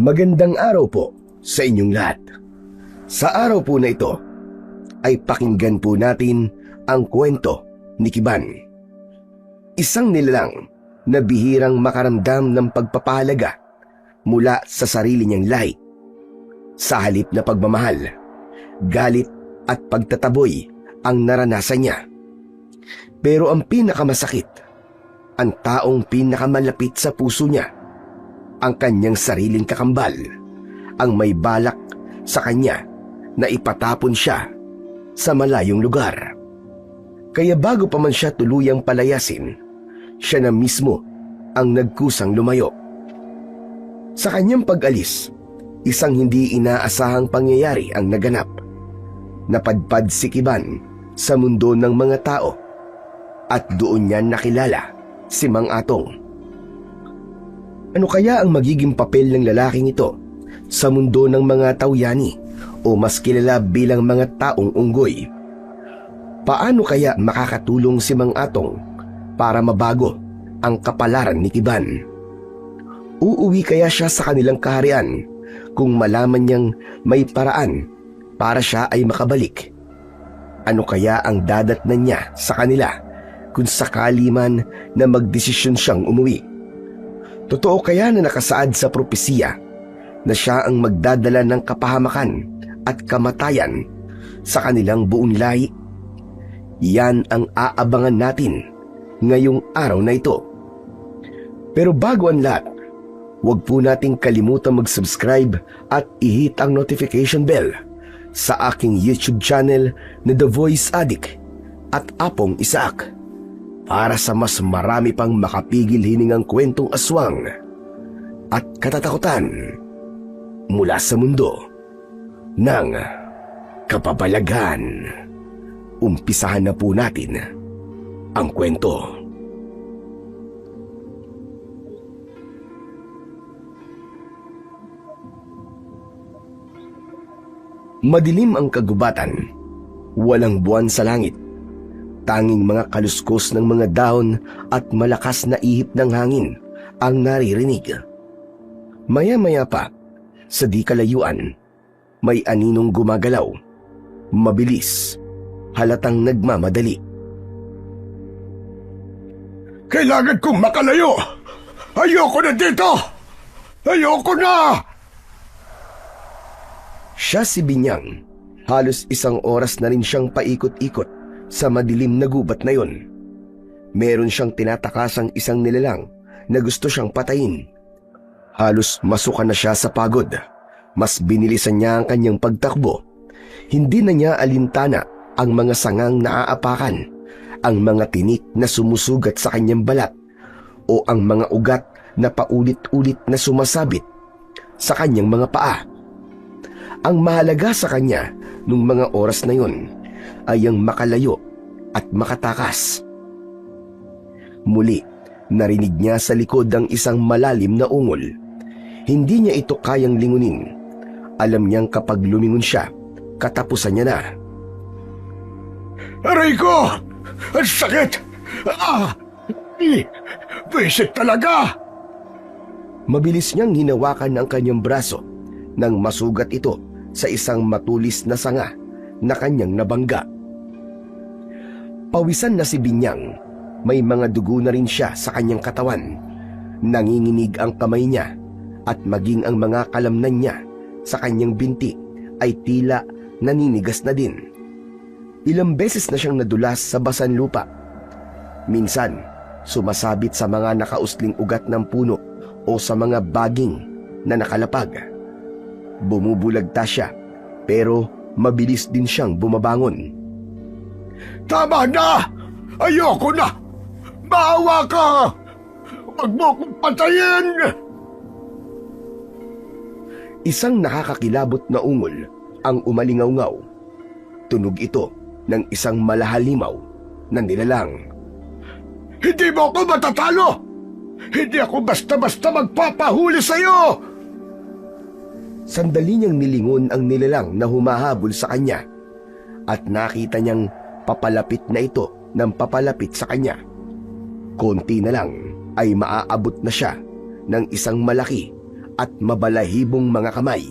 Magandang araw po sa inyong lahat. Sa araw po na ito ay pakinggan po natin ang kwento ni Kiban. Isang nilalang na bihirang makaramdam ng pagpapahalaga mula sa sarili niyang lahi. Sa halip na pagmamahal, galit at pagtataboy ang naranasan niya. Pero ang pinakamasakit, ang taong pinakamalapit sa puso niya, ang kanyang sariling kakambal, ang may balak sa kanya na ipatapon siya sa malayong lugar. Kaya bago pa man siya tuluyang palayasin, siya na mismo ang nagkusang lumayo. Sa kanyang pag-alis, isang hindi inaasahang pangyayari ang naganap. Napadpad si Kiban sa mundo ng mga tao at doon niya nakilala si Mang Atong. Ano kaya ang magiging papel ng lalaking ito sa mundo ng mga tawyani o mas kilala bilang mga taong unggoy? Paano kaya makakatulong si Mang Atong para mabago ang kapalaran ni Kiban? Uuwi kaya siya sa kanilang kaharian kung malaman niyang may paraan para siya ay makabalik? Ano kaya ang dadatnan niya sa kanila kung sakali man na magdesisyon siyang umuwi? Totoo kaya na nakasaad sa propesiya na siya ang magdadala ng kapahamakan at kamatayan sa kanilang buong lahi? Yan ang aabangan natin ngayong araw na ito. Pero bago ang lahat, huwag po nating kalimutang mag-subscribe at i-hit ang notification bell sa aking YouTube channel na The Voice Addict at Apong Isaac para sa mas marami pang makapigil hiningang kwentong aswang at katatakutan mula sa mundo ng kapabalagan. Umpisahan na po natin ang kwento. Madilim ang kagubatan, walang buwan sa langit. Tanging mga kaluskos ng mga dahon at malakas na ihip ng hangin ang naririnig. Maya-maya pa, sa di kalayuan, may aninong gumagalaw. Mabilis, halatang nagmamadali. Kailangan kong makalayo! Ayoko na dito! Ayoko na! Siya si Binyang. Halos isang oras na rin siyang paikot-ikot sa madilim na gubat na yon. Meron siyang tinatakasang isang nilalang na gusto siyang patayin. Halos masuka na siya sa pagod. Mas binilisan niya ang kanyang pagtakbo. Hindi na niya alintana ang mga sangang naaapakan, ang mga tinik na sumusugat sa kanyang balat, o ang mga ugat na paulit-ulit na sumasabit sa kanyang mga paa. Ang mahalaga sa kanya nung mga oras na yon ay ang makalayo at makatakas. Muli, narinig niya sa likod ang isang malalim na ungol. Hindi niya ito kayang lingunin. Alam niyang kapag lumingon siya, katapusan niya na. Aray ko! Ang sakit! Visit talaga! Mabilis niyang hinawakan ang kanyang braso nang masugat ito sa isang matulis na sanga na kanyang nabangga. Pawisan na si Binyang. May mga dugo na rin siya sa kanyang katawan. Nanginginig ang kamay niya at maging ang mga kalamnan niya sa kanyang binti ay tila naninigas na din. Ilang beses na siyang nadulas sa basan lupa. Minsan, sumasabit sa mga nakausling ugat ng puno o sa mga baging na nakalapag. Bumubulagta siya, pero mabilis din siyang bumabangon. Tama na! Ayoko na! Maawa ka! Huwag mo akong patayin! Isang nakakakilabot na ungol ang umalingaw-ngaw. Tunog ito ng isang malahalimaw na nilalang. Hindi mo ako matatalo! Hindi ako basta-basta magpapahuli sa'yo! Sandali niyang nilingon ang nilalang na humahabol sa kanya at nakita niyang papalapit na ito ng papalapit sa kanya. Konti na lang ay maaabot na siya ng isang malaki at mabalahibong mga kamay.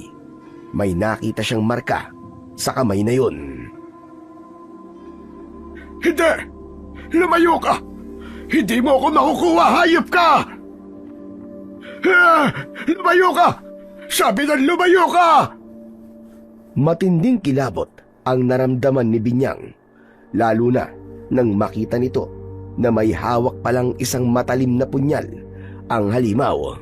May nakita siyang marka sa kamay na yun. Hindi! Lumayo ka! Hindi mo ako makukuha, hayop ka! Lumayo ka! Sabi na lumayo ka! Matinding kilabot ang naramdaman ni Binyang, lalo na nang makita nito na may hawak palang isang matalim na punyal ang halimaw.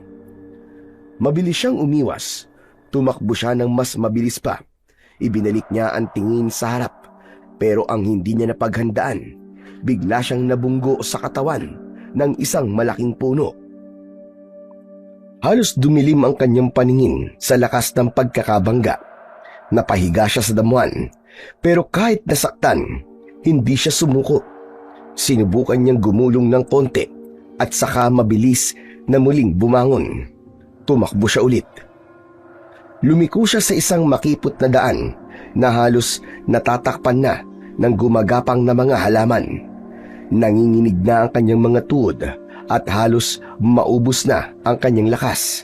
Mabilis siyang umiwas. Tumakbo siya ng mas mabilis pa. Ibinalik niya ang tingin sa harap, pero ang hindi niya napaghandaan, bigla siyang nabunggo sa katawan ng isang malaking puno. Halos dumilim ang kanyang paningin sa lakas ng pagkakabangga. Napahiga siya sa damuhan, pero kahit nasaktan, hindi siya sumuko. Sinubukan niyang gumulong ng konti at saka mabilis na muling bumangon. Tumakbo siya ulit. Lumiko siya sa isang makipot na daan na halos natatakpan na ng gumagapang na mga halaman. Nanginginig na ang kanyang mga tuhod at halos maubos na ang kanyang lakas.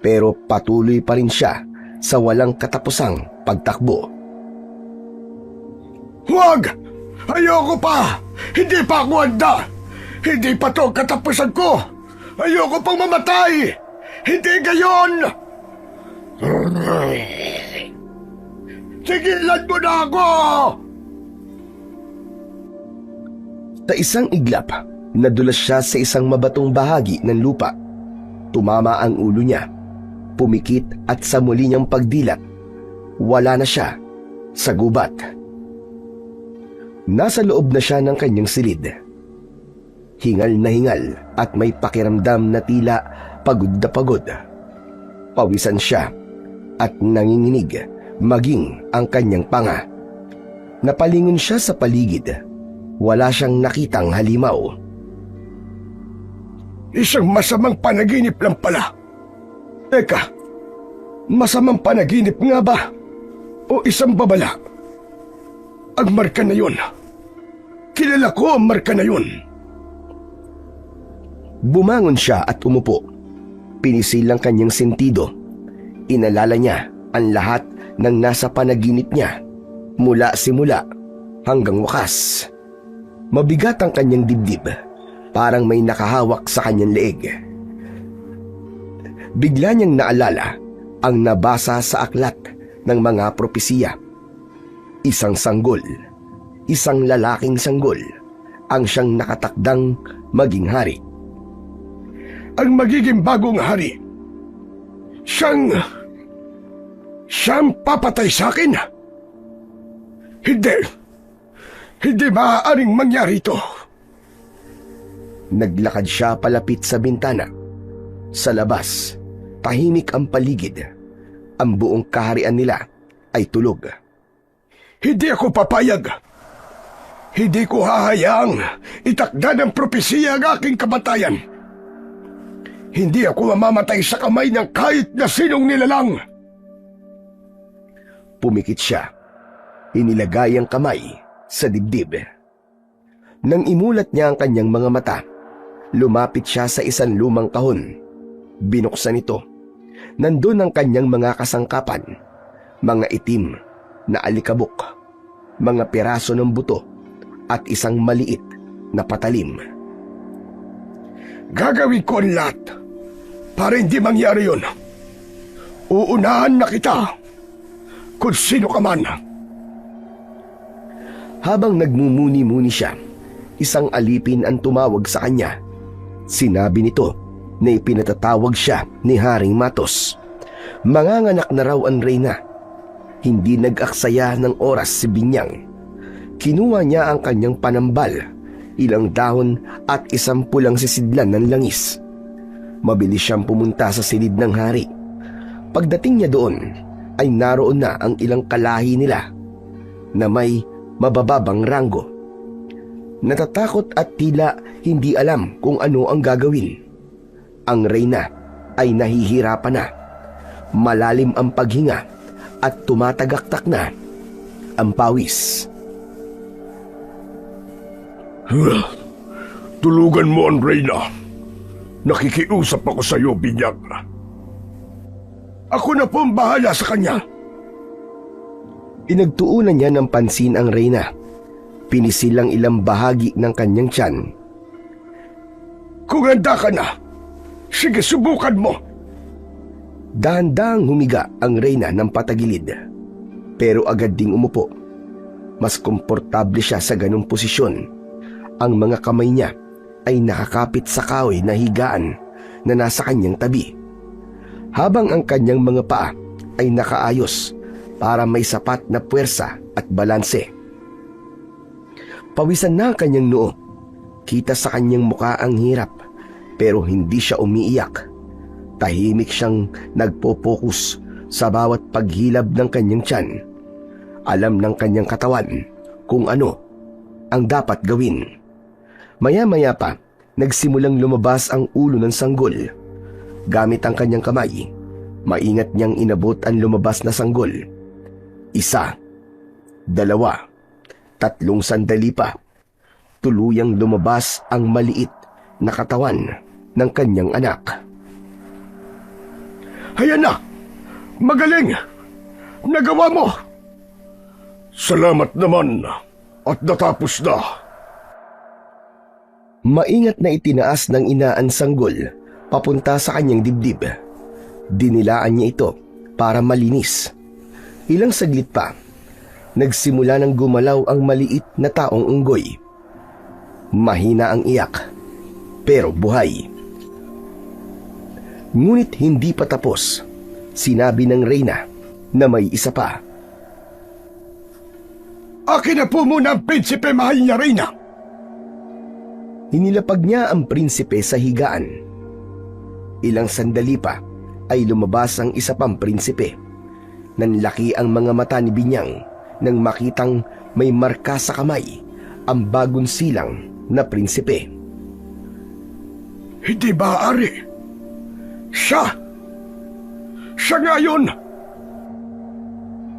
Pero patuloy pa rin siya sa walang katapusang pagtakbo. Huwag! Ayoko pa! Hindi pa ako handa! Hindi pa to katapusan ko! Ayoko pang mamatay! Hindi gayon! Tigilan mo na ako! Sa isang iglap, nadulas siya sa isang mabatong bahagi ng lupa. Tumama ang ulo niya, pumikit at sa muli niyang pagdilat, wala na siya sa gubat. Nasa loob na siya ng kanyang silid. Hingal na hingal at may pakiramdam na tila pagod na pagod. Pawisan siya at nanginginig maging ang kanyang panga. Napalingon siya sa paligid. Wala siyang nakitang halimaw. Isang masamang panaginip lang pala. Teka, masamang panaginip nga ba? O isang babala? Ang marka na yun. Kilala ko ang marka na yun. Bumangon siya at umupo. Pinisil ang kanyang sentido. Inalala niya ang lahat ng nasa panaginip niya, mula simula hanggang wakas. Mabigat ang kanyang dibdib, parang may nakahawak sa kanyang leeg. Bigla niyang naalala ang nabasa sa aklat ng mga propesiya. Isang sanggol, isang lalaking sanggol, ang siyang nakatakdang maging hari. Ang magiging bagong hari. Siyang papatay sa akin? Hindi maaaring mangyari ito. Naglakad siya palapit sa bintana. Sa labas, tahimik ang paligid. Ang buong kaharian nila ay tulog. Hindi ako papayag. Hindi ko hahayaang itakda ng propesiya ang aking kamatayan. Hindi ako mamamatay sa kamay ng kahit na sinong nilalang. Pumikit siya. Inilagay ang kamay sa dibdib. Nang imulat niya ang kanyang mga mata, lumapit siya sa isang lumang kahon. Binuksan ito. Nandun ang kanyang mga kasangkapan, mga itim na alikabok, mga piraso ng buto at isang maliit na patalim. Gagawin ko ang lahat para hindi mangyari yun. Uunahan na kita kung sino ka man. Habang nagmumuni-muni siya, isang alipin ang tumawag sa kanya. Sinabi nito na ipinatatawag siya ni Haring Matos. Manganganak na raw ang reyna. Hindi nag-aksaya ng oras si Binyang. Kinuha niya ang kanyang panambal, ilang dahon at isang pulang sisidlan ng langis. Mabilis siyang pumunta sa silid ng hari. Pagdating niya doon, ay naroon na ang ilang kalahi nila na may mabababang ranggo. Natatakot at tila hindi alam kung ano ang gagawin. Ang reyna ay nahihirapan na. Malalim ang paghinga at tumatagaktak na ang pawis. Tulugan mo ang reyna. Nakikiusap ako sa iyo, Binyang. Ako na po ang bahala sa kanya. Pinagtuunan niya ng pansin ang reyna. Pinisil ang ilang bahagi ng kanyang tiyan. Kung handa ka na, sige, subukan mo. Dahan-dahang humiga ang reyna ng patagilid. Pero agad ding umupo. Mas komportable siya sa ganong posisyon. Ang mga kamay niya ay nakakapit sa kahoy na higaan na nasa kanyang tabi. Habang ang kanyang mga paa ay nakaayos para may sapat na puwersa at balanse. Pawisan na ang kanyang noo. Kita sa kanyang muka ang hirap, pero hindi siya umiiyak. Tahimik siyang nagpo-focus sa bawat paghilab ng kanyang tiyan. Alam ng kanyang katawan kung ano ang dapat gawin. Maya-maya pa, nagsimulang lumabas ang ulo ng sanggol. Gamit ang kanyang kamay, maingat niyang inabot ang lumabas na sanggol. 1, 2, 3 sandali pa. Tuluyang lumabas ang maliit na katawan ng kanyang anak. Hayan na! Magaling! Nagawa mo! Salamat naman at natapos na. Maingat na itinaas ng ina ang sanggol papunta sa kanyang dibdib. Dinilaan niya ito para malinis. Ilang saglit pa, nagsimula ng gumalaw ang maliit na taong unggoy. Mahina ang iyak, pero buhay. Ngunit hindi pa tapos. Sinabi ng reyna na may isa pa. Akin na po muna ang prinsipe, mahal niya reyna. Hinilapag niya ang prinsipe sa higaan. Ilang sandali pa ay lumabas ang isa pang prinsipe. Nanlaki ang mga mata ni Binyang nang makitang may marka sa kamay ang bagong silang na prinsipe. Hindi ba, Ari? Siya nga yun!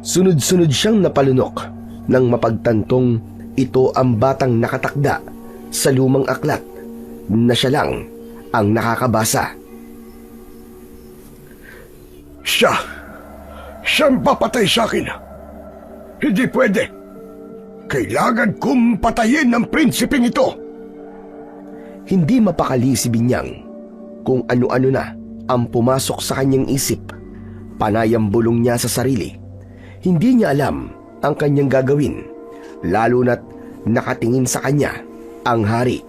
Sunod-sunod siyang napalunok nang mapagtantong ito ang batang nakatakda sa lumang aklat na siya lang ang nakakabasa. Siyang papatay sa akin. Hindi pwede. Kailangan kong patayin ang prinsipeng ito. Hindi mapakali si Binyang kung ano-ano na ang pumasok sa kanyang isip. Panayang bulong niya sa sarili. Hindi niya alam ang kanyang gagawin, lalo na't nakatingin sa kanya ang hari.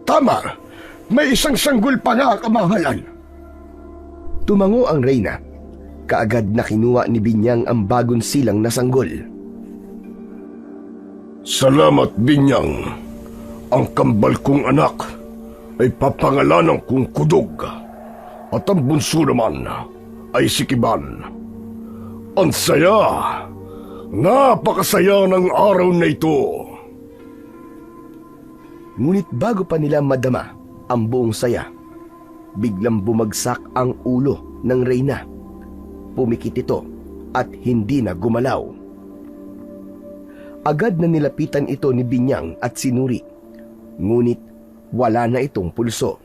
Tama. May isang sanggol pa nga, kamahalan. Tumango ang reyna. Kaagad na kinuha ni Binyang ang bagong silang na sanggol. Salamat, Binyang. Ang kambal kong anak ay papangalanan kong Kudog at ang bunso naman ay si Kiban. Ang saya! Napakasaya ng araw na ito. Ngunit bago pa nila madama ang buong saya, biglang bumagsak ang ulo ng reyna. Pumikit ito at hindi na gumalaw. Agad na nilapitan ito ni Binyang at sinuri, ngunit wala na itong pulso.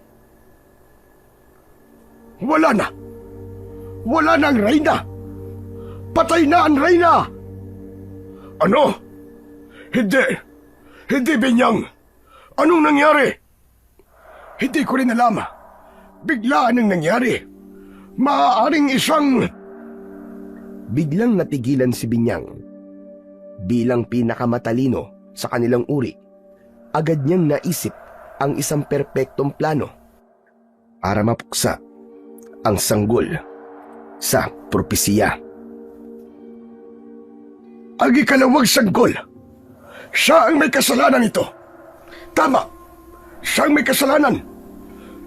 Wala na! Wala na ang reyna! Patay na ang reyna! Ano? Hindi, Binyang! Anong nangyari? Hindi ko rin alam. Biglaan ang nangyari. Maaaring isang... Biglang natigilan si Binyang. Bilang pinakamatalino sa kanilang uri, agad niyang naisip ang isang perpektong plano para mapuksa ang sanggol sa propesiya. Ang ikalawang sanggol. Siya ang may kasalanan ito. Tama. Siya ang may kasalanan.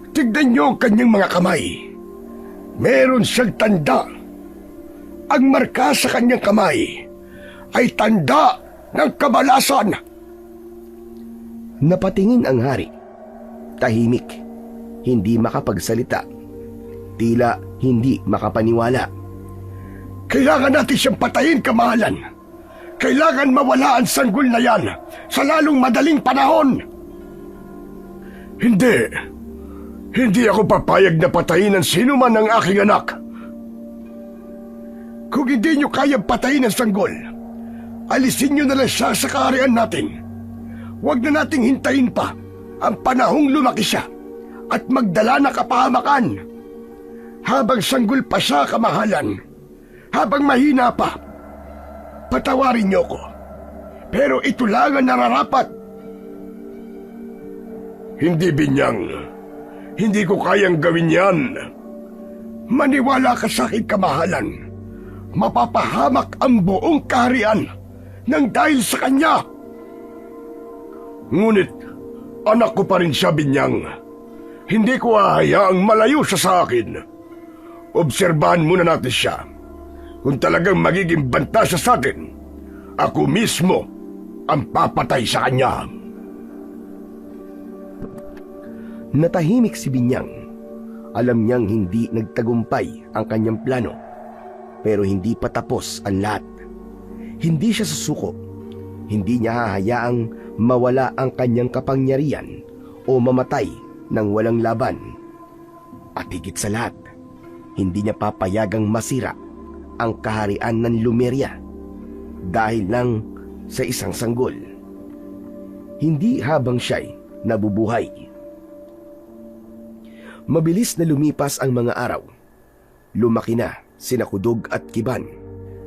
Tignan niyo ang kanyang mga kamay. Meron siyang tanda. Ang marka sa kanyang kamay ay tanda ng kabalasan. Napatingin ang hari. Tahimik. Hindi makapagsalita. Tila hindi makapaniwala. Kailangan natin siyang patayin, kamahalan. Kailangan mawala ang sanggol na yan sa lalong madaling panahon. Hindi ako papayag na patayin ang sino man ng aking anak Kung hindi nyo kayang patayin ang sanggol, alisin nyo na lang siya sa kaharian natin. Huwag na nating hintayin pa ang panahong lumaki siya at magdala na kapahamakan. Habang sanggol pa siya, kamahalan, habang mahina pa, patawarin niyo ko. Pero ito lang ang nararapat. Hindi, Binyang. Hindi ko kayang gawin yan. Maniwala ka sa akin, kamahalan. Mapapahamak ang buong kaharian nang dahil sa kanya. Ngunit, anak ko pa rin siya, Binyang. Hindi ko hahayaang malayo siya sa akin. Obserbahan muna natin siya. Kung talagang magiging banta siya sa atin, ako mismo ang papatay sa kanya. Natahimik si Binyang. Alam niyang hindi nagtagumpay ang kanyang plano. Pero hindi pa tapos ang lahat. Hindi siya susuko. Hindi niya hahayaang mawala ang kanyang kapangyarihan o mamatay ng walang laban. At higit sa lahat, hindi niya papayagang masira ang kaharian ng Lumeria dahil lang sa isang sanggol. Hindi habang siya'y nabubuhay. Mabilis na lumipas ang mga araw. Lumaki na sina Kudog at Kiban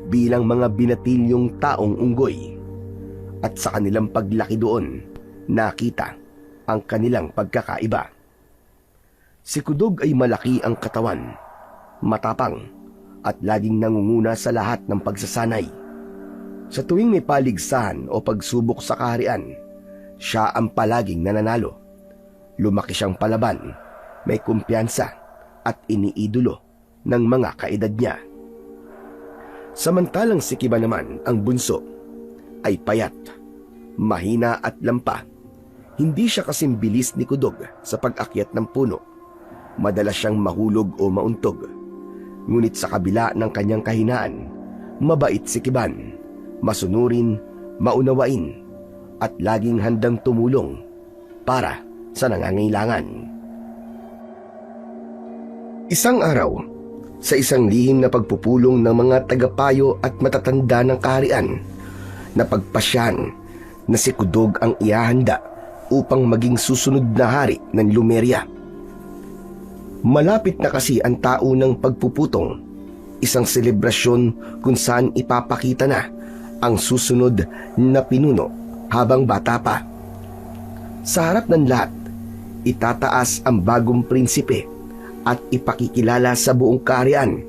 bilang mga binatilyong taong unggoy. At sa kanilang paglaki doon, nakita ang kanilang pagkakaiba. Si Kudog ay malaki ang katawan, matapang, at laging nangunguna sa lahat ng pagsasanay. Sa tuwing may paligsahan o pagsubok sa kaharian, siya ang palaging nananalo. Lumaki siyang palaban, may kumpiyansa at iniidolo ng mga kaedad niya. Samantalang si Kiba naman, ang bunso, ay payat, mahina at lampa. Hindi siya kasing bilis ni Kudog sa pag-akyat ng puno. Madalas siyang mahulog o mauntog. Ngunit sa kabila ng kanyang kahinaan, mabait si Kiban, masunurin, maunawain, at laging handang tumulong para sa nangangailangan. Isang araw, sa isang lihim na pagpupulong ng mga tagapayo at matatanda ng kaharian, napagpasyahan na si Kudog ang ihahanda upang maging susunod na hari ng Lumeria. Malapit na kasi ang tao ng pagpuputong, isang selebrasyon kung saan ipapakita na ang susunod na pinuno habang bata pa. Sa harap ng lahat, itataas ang bagong prinsipe at ipakikilala sa buong kaharian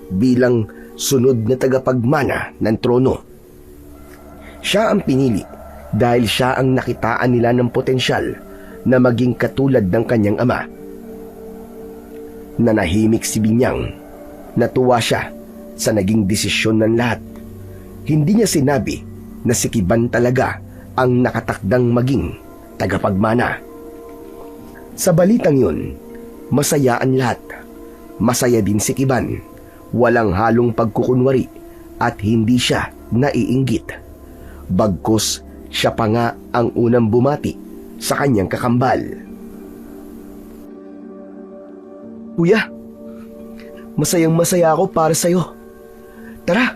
bilang sunod na tagapagmana ng trono. Siya ang pinili dahil siya ang nakitaan nila ng potensyal na maging katulad ng kanyang ama. Nanahimik si Binyang. Natuwa siya sa naging desisyon ng lahat. Hindi niya sinabi na si Kiban talaga ang nakatakdang maging tagapagmana. Sa balitang yun, masaya ang lahat. Masaya din si Kiban. Walang halong pagkukunwari at hindi siya naiinggit. Bagkus siya pa nga ang unang bumati sa kanyang kakambal. Kuya, masayang-masaya ako para sa'yo. Tara,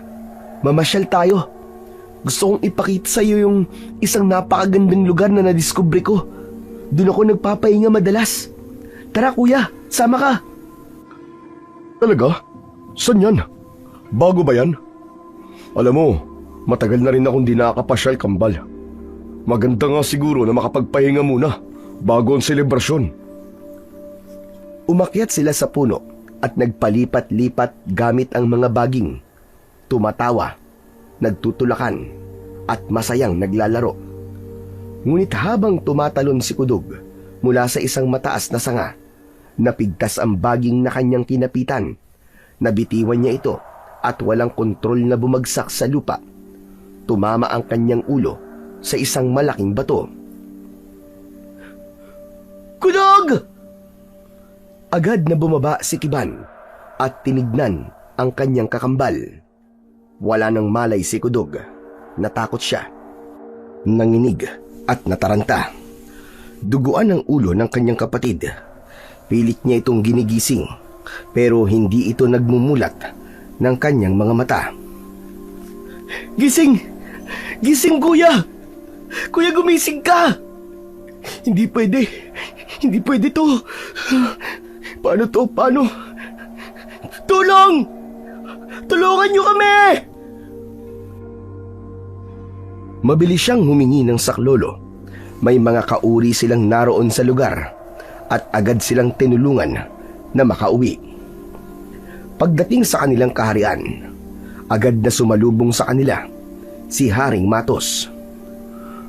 mamasyal tayo. Gusto kong ipakita sa'yo yung isang napakagandang lugar na nadiskubre ko. Doon ako nagpapahinga madalas. Tara kuya, sama ka. Talaga? Saan yan? Bago ba yan? Alam mo, matagal na rin akong di nakakapasyal, kambal. Maganda nga siguro na makapagpahinga muna bago ang selebrasyon. Umakyat sila sa puno at nagpalipat-lipat gamit ang mga baging. Tumatawa, nagtutulakan, at masayang naglalaro. Ngunit habang tumatalon si Kudog mula sa isang mataas na sanga, napigtas ang baging na kanyang kinapitan. Nabitiwan niya ito at walang kontrol na bumagsak sa lupa. Tumama ang kanyang ulo sa isang malaking bato. Kudog! Agad na bumaba si Kiban at tinignan ang kanyang kakambal. Wala nang malay si Kudog. Natakot siya. Nanginig at nataranta. Duguan ang ulo ng kanyang kapatid. Pilit niya itong ginigising, pero hindi ito nagmumulat ng kanyang mga mata. Gising! Gising, kuya! Kuya, gumising ka! Hindi pwede. Hindi pwede to. Paano to? Paano? Tulong! Tulungan niyo kami! Mabilis siyang humingi ng saklolo. May mga kauri silang naroon sa lugar at agad silang tinulungan na makauwi. Pagdating sa kanilang kaharian, agad na sumalubong sa kanila si Haring Matos.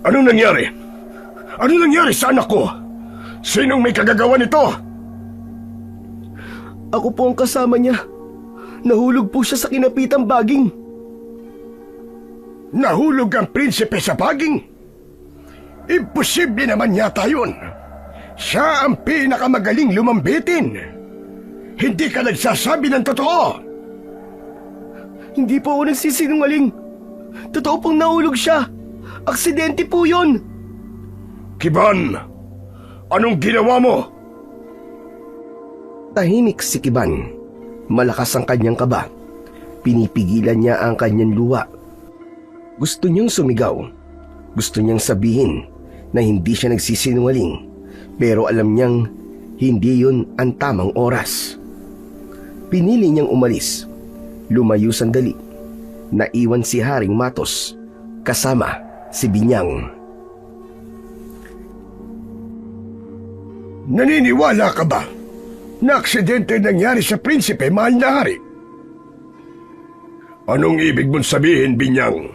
Anong nangyari? Anong nangyari sa anak ko? Sinong may kagagawa nito? Ako po ang kasama niya. Nahulog po siya sa kinapitang baging. Nahulog ang prinsipe sa baging? Imposible naman yata yun. Siya ang pinakamagaling lumambitin. Hindi ka nagsasabi ng totoo. Hindi po ako nagsisinungaling. Totoo pong nahulog siya. Aksidente po yun. Kiban, anong ginawa mo? Tahimik si Kiban. Malakas ang kanyang kaba. Pinipigilan niya ang kanyang luha. Gusto niyang sumigaw. Gusto niyang sabihin na hindi siya nagsisinungaling, pero alam niyang hindi yun ang tamang oras. Pinili niyang umalis. Lumayo sandali. Naiwan si Haring Matos kasama si Binyang. Naniniwala ka ba na aksidente nangyari sa prinsipe, mahal na hari? Anong ibig mong sabihin, Binyang?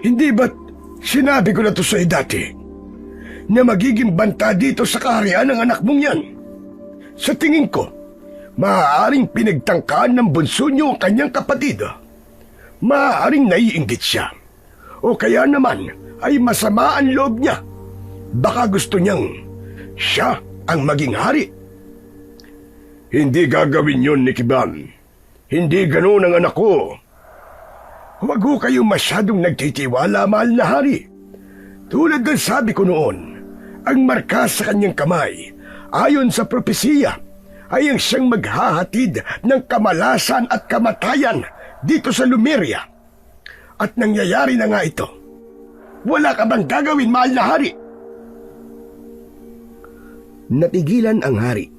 Hindi ba't sinabi ko na to sa'yo dati na magiging banta dito sa kaharian ng anak mong yan? Sa tingin ko, maaaring pinagtangkaan ng bunso niyo ang kanyang kapatid. Maaaring naiinggit siya. O kaya naman ay masama ang loob niya. Baka gusto niyang siya ang maging hari. Hindi gagawin yun, ni Kiban. Hindi ganoon ang anak ko. Huwag ho kayo masyadong nagtitiwala, mahal na hari. Tulad ng sabi ko noon, ang marka sa kanyang kamay, ayon sa propesiya, ay ang siyang maghahatid ng kamalasan at kamatayan dito sa Lumeria. At nangyayari na nga ito. Wala ka bang gagawin, mahal na hari? Natigilan ang hari.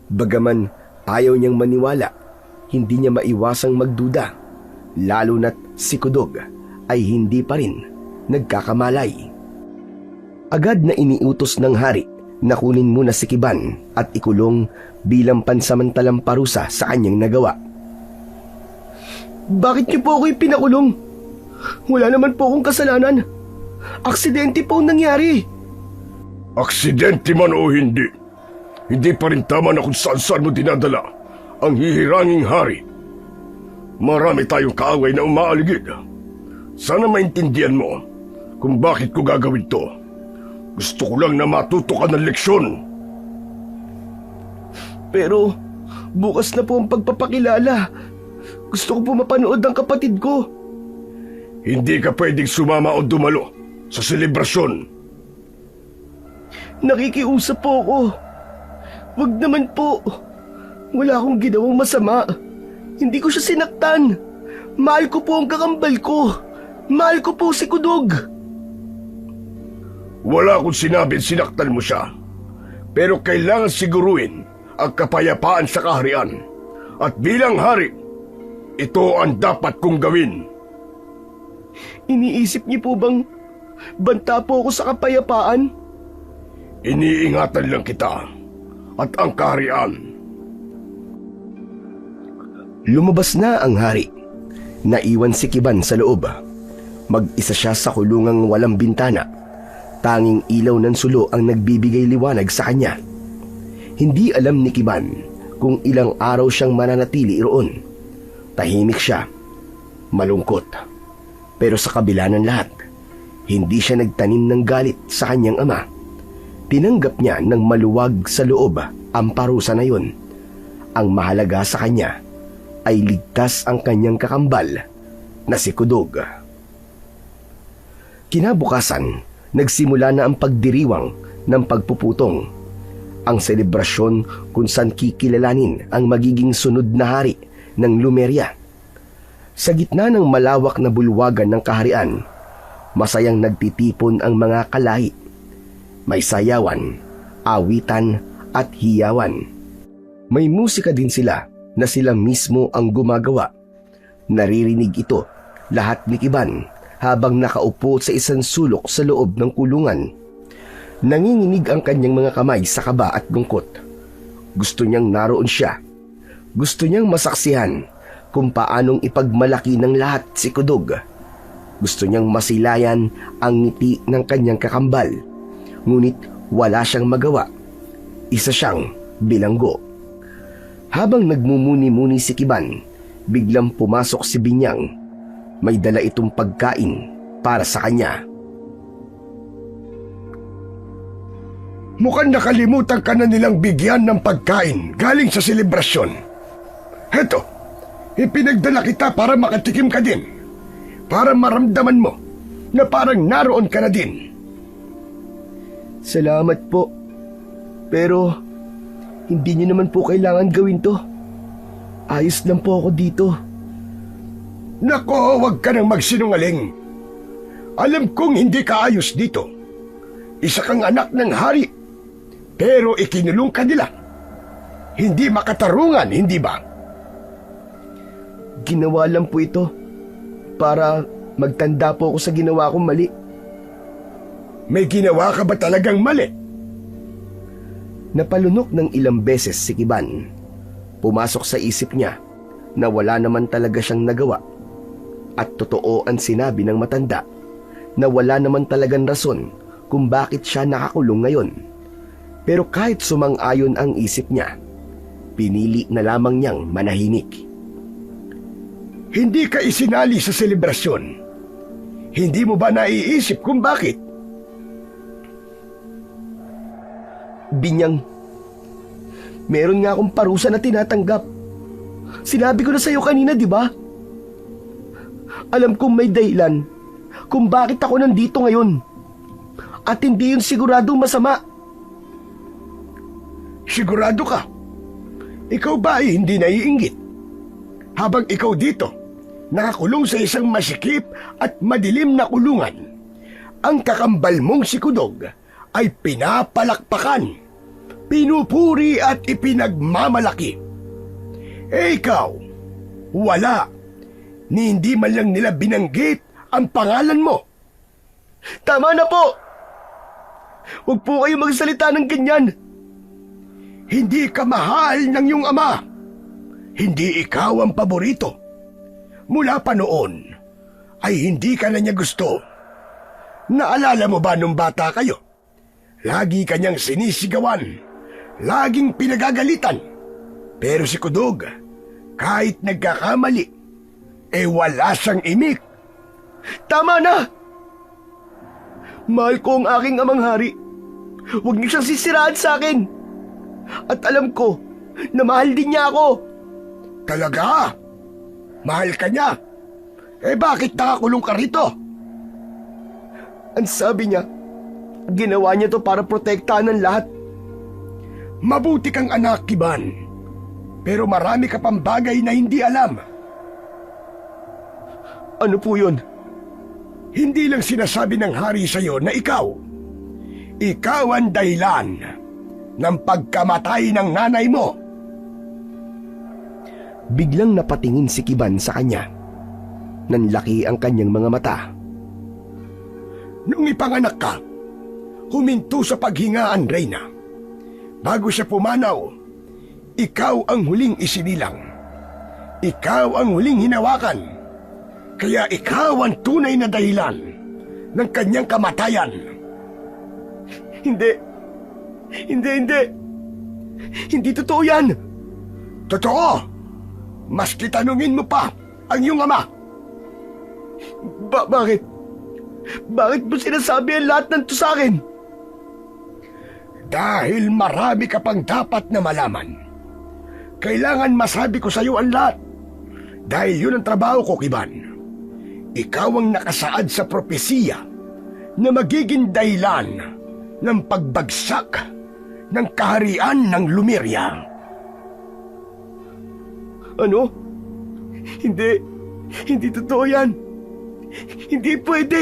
Bagaman ayaw niyang maniwala, hindi niya maiwasang magduda. Lalo na't si Kudog ay hindi pa rin nagkakamalay. Agad na iniutos ng hari na kunin muna si Kiban at ikulong bilang pansamantalang parusa sa kanyang nagawa. Bakit niyo po ako'y pinakulong? Wala naman po akong kasalanan. Aksidente po ang nangyari. Aksidente man o hindi, hindi pa rin tama na kung saan-saan mo dinadala ang hihiranging hari. Marami tayong kaaway na umaaligid. Sana maintindihan mo kung bakit ko gagawin to. Gusto ko lang na matuto ka ng leksyon. Pero bukas na po ang pagpapakilala. Gusto ko po mapanood ang kapatid ko. Hindi ka pwedeng sumama o dumalo sa selebrasyon. Nakikiusap po ako. Wag naman po. Wala akong ginawang masama. Hindi ko siya sinaktan. Mahal ko po ang kakambal ko. Mahal ko po si Kudog. Wala akong sinabing sinaktan mo siya. Pero kailangan siguruin ang kapayapaan sa kaharian. At bilang hari, ito ang dapat kong gawin. Iniisip niyo po bang banta po ako sa kapayapaan? Iniingatan lang kita at ang kaharian. Lumabas na ang hari. Naiwan si Kiban sa loob. Mag-isa siya sa kulungang walang bintana. Tanging ilaw ng sulo ang nagbibigay liwanag sa kanya. Hindi alam ni Kiban kung ilang araw siyang mananatili roon. Tahimik siya. Malungkot. Pero sa kabila ng lahat, hindi siya nagtanim ng galit sa kanyang ama. Tinanggap niya ng maluwag sa loob ang parusa na yun. Ang mahalaga sa kanya ay ligtas ang kanyang kakambal na si Kudog. Kinabukasan, nagsimula na ang pagdiriwang ng pagpuputong. Ang selebrasyon kung saan kikilalanin ang magiging sunod na hari ng Lumeria. Sa gitna ng malawak na bulwagan ng kaharian, masayang nagtitipon ang mga kalahi. May sayawan, awitan at hiyawan. May musika din sila na sila mismo ang gumagawa. Naririnig ito lahat ni Kiban habang nakaupo sa isang sulok sa loob ng kulungan. Nanginginig ang kanyang mga kamay sa kaba at lungkot. Gusto niyang naroon siya. Gusto niyang masaksihan kung paanong ipagmalaki ng lahat si Kudog. Gusto niyang masilayan ang ngiti ng kanyang kakambal. Ngunit wala siyang magawa. Isa siyang bilanggo. Habang nagmumuni-muni si Kiban, biglang pumasok si Binyang. May dala itong pagkain para sa kanya. Mukhang nakalimutan ka na nilang bigyan ng pagkain galing sa selebrasyon. Heto, ipinagdala kita para makatikim ka din. Para maramdaman mo na parang naroon ka na din. Salamat po. Pero hindi niyo naman po kailangan gawin to. Ayos lang po ako dito. Nako, huwag ka nang magsinungaling. Alam kong hindi ka ayos dito. Isa kang anak ng hari. Pero ikinulong ka nila. Hindi makatarungan, hindi ba? Ginawa lang po ito para magtanda po ako sa ginawa kong mali. May ginawa ka ba talagang mali? Napalunok ng ilang beses si Kiban. Pumasok sa isip niya na wala naman talaga siyang nagawa. At totoo ang sinabi ng matanda na wala naman talagang rason kung bakit siya nakakulong ngayon. Pero kahit sumang-ayon ang isip niya, pinili na lamang niyang manahimik. Hindi ka isinali sa selebrasyon. Hindi mo ba naiisip kung bakit? Binyang, meron nga akong parusa na tinatanggap. Sinabi ko na sa'yo kanina, di ba? Alam kong may dahilan kung bakit ako nandito ngayon. At hindi yun siguradong masama. Sigurado ka? Ikaw ba ay hindi naiinggit? Habang ikaw dito, nakakulong sa isang masikip at madilim na kulungan, ang kakambal mong si Kudog ay pinapalakpakan, pinupuri at ipinagmamalaki. Eh ikaw, wala, ni hindi man lang nila binanggit ang pangalan mo. Tama na po! Huwag po kayo magsalita ng ganyan. Hindi ka mahal ng iyong ama. Hindi ikaw ang paborito. Mula pa noon, ay hindi ka na niya gusto. Naalala mo ba nung bata kayo? Lagi kanyang sinisigawan. Laging pinagagalitan. Pero si Kudog, kahit nagkakamali, wala siyang imik. Tama na! Mahal ko ang aking amang hari. Huwag niyo siyang sisiraan sa akin. At alam ko na mahal din niya ako. Talaga? Mahal ka niya? Bakit nakakulong ka rito? Ang sabi niya, ginawa niya to para protektahan ng lahat. Mabuti kang anak, Kiban. Pero marami ka pang bagay na hindi alam. Ano po yun? Hindi lang sinasabi ng hari sa'yo na ikaw ang dahilan ng pagkamatay ng nanay mo. Biglang napatingin si Kiban sa kanya. Nanlaki ang kanyang mga mata. Nung ipanganak ka, huminto sa paghingaan, Reyna. Bago siya pumanaw, ikaw ang huling isinilang. Ikaw ang huling hinawakan. Kaya ikaw ang tunay na dahilan ng kanyang kamatayan. Hindi. Hindi totoo yan. Totoo. Maski tanungin mo pa ang iyong ama. Bakit? Bakit mo sinasabi ang lahat ng to sa akin? Dahil marami ka pang dapat na malaman. Kailangan masabi ko sa iyo ang lahat. Dahil yun ang trabaho ko, Kiban. Ikaw ang nakasaad sa propesiya na magiging dahilan ng pagbagsak ng kaharian ng Lumeria. Ano? Hindi. Hindi totoo yan. Hindi pwede.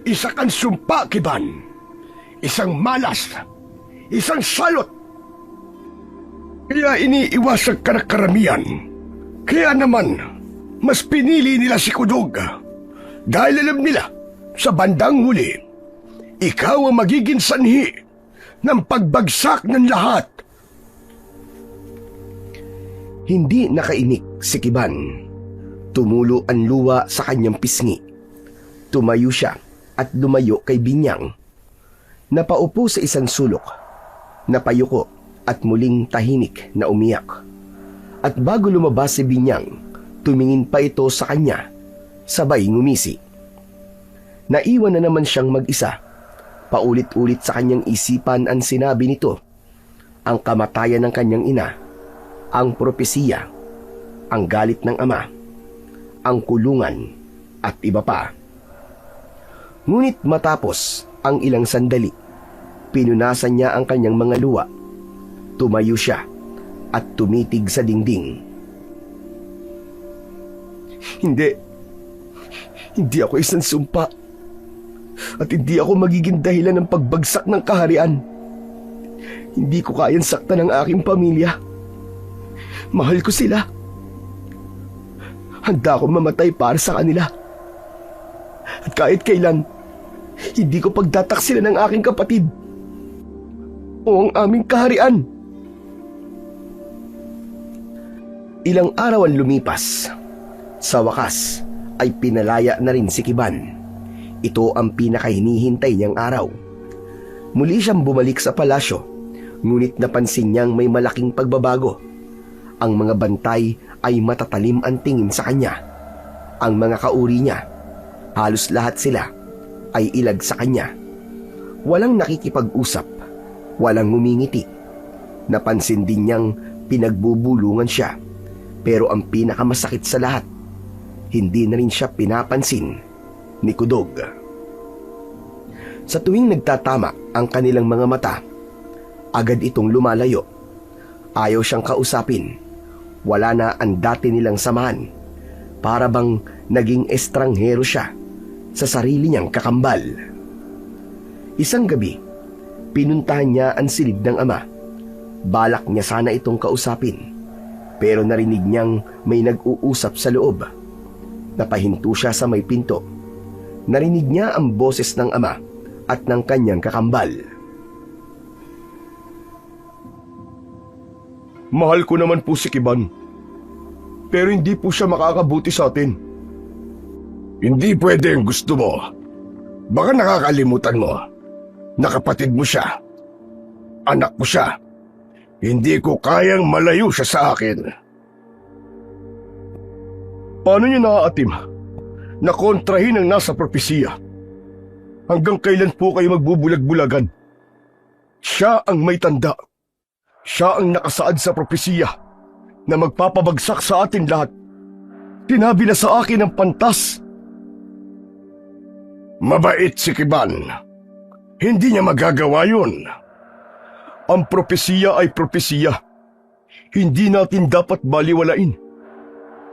Isa kang sumpa, Kiban. Isang malas. Isang salot. Kaya iniiwasan ka na karamihan. Kaya naman, mas pinili nila si Kudog. Dahil alam nila, sa bandang huli, ikaw ang magiging sanhi ng pagbagsak ng lahat. Hindi nakainik si Kiban. Tumulo ang luwa sa kanyang pisngi. Tumayo siya at lumayo kay Binyang. Napaupo sa isang sulok. Napayuko at muling tahimik na umiyak. At bago lumabas si Binyang, tumingin pa ito sa kanya, sabay ngumisi. Naiwan na naman siyang mag-isa. Paulit-ulit sa kanyang isipan ang sinabi nito. Ang kamatayan ng kanyang ina, ang propesiya, ang galit ng ama, ang kulungan, at iba pa. Ngunit matapos ang ilang sandali, pinunasan niya ang kanyang mga luha. Tumayo siya at tumitig sa dingding. Hindi. Hindi ako isang sumpa. At hindi ako magiging dahilan ng pagbagsak ng kaharian. Hindi ko kayang saktan ang aking pamilya. Mahal ko sila. Handa akong mamatay para sa kanila. At kahit kailan, hindi ko pagtataksilan ng aking kapatid o ang aming kaharian. Ilang araw ang lumipas. Sa wakas ay pinalaya na rin si Kiban. Ito ang pinakahinihintay niyang araw. Muli siyang bumalik sa palasyo, ngunit napansin niyang may malaking pagbabago. Ang mga bantay ay matatalim ang tingin sa kanya. Ang mga kauri niya, halos lahat sila, ay ilag sa kanya. Walang nakikipag-usap, walang ngumingiti. Napansin din niyang pinagbubulungan siya. Pero ang pinakamasakit sa lahat, hindi na rin siya pinapansin ni Kudog. Sa tuwing nagtatama ang kanilang mga mata, agad itong lumalayo. Ayaw siyang kausapin. Wala na ang dati nilang samahan. Para bang naging estranghero siya sa sarili niyang kakambal. Isang gabi, pinuntahan niya ang silid ng ama. Balak niya sana itong kausapin. Pero narinig niyang may nag-uusap sa loob. Napahinto siya sa may pinto. Narinig niya ang boses ng ama at ng kanyang kakambal. Mahal ko naman po si Kiban. Pero hindi po siya makakabuti sa atin. Hindi pwede ang gusto mo. Baka nakakalimutan mo na kapatid mo siya. Anak mo siya. Hindi ko kayang malayo siya sa akin. Paano niyo naaatim na kontrahin ang nasa propesiya? Hanggang kailan po kayo magbubulag-bulagan? Siya ang may tanda. Siya ang nakasaad sa propesiya na magpapabagsak sa atin lahat. Tinabi na sa akin ang pantas. Mabait si Kiban. Hindi niya magagawa yun. Ang propesiya ay propesiya. Hindi natin dapat baliwalain.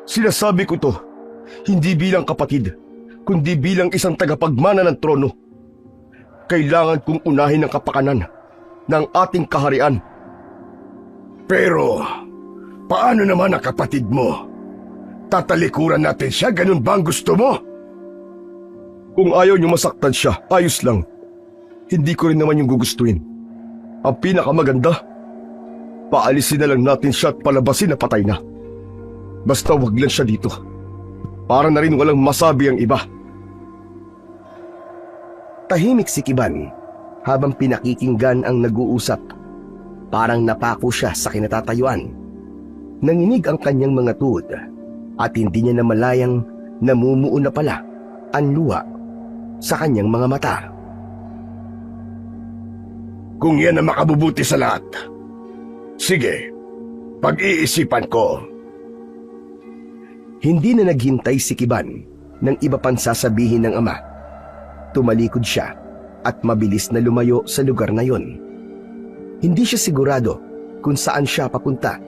Sinasabi ko to, hindi bilang kapatid, kundi bilang isang tagapagmana ng trono. Kailangan kong unahin ang kapakanan ng ating kaharian. Pero, paano naman ang kapatid mo? Tatalikuran natin siya, ganun ba ang gusto mo? Kung ayaw niyo masaktan siya, ayos lang. Hindi ko rin naman yung gugustuhin. Ang pinakamaganda, paalisin na lang natin siya at palabasin na patay na. Basta wag lang siya dito. Para na rin walang masabi ang iba. Tahimik si Kiban habang pinakikinggan ang nag-uusap. Parang napako siya sa kinatatayuan. Nanginig ang kanyang mga tuhod at hindi niya namalayang namumuo na pala ang luha sa kanyang mga mata. Kung yan ang makabubuti sa lahat, sige, pag-iisipan ko. Hindi na naghintay si Kiban ng iba pang sasabihin ng ama. Tumalikod siya at mabilis na lumayo sa lugar na yon. Hindi siya sigurado kung saan siya papunta,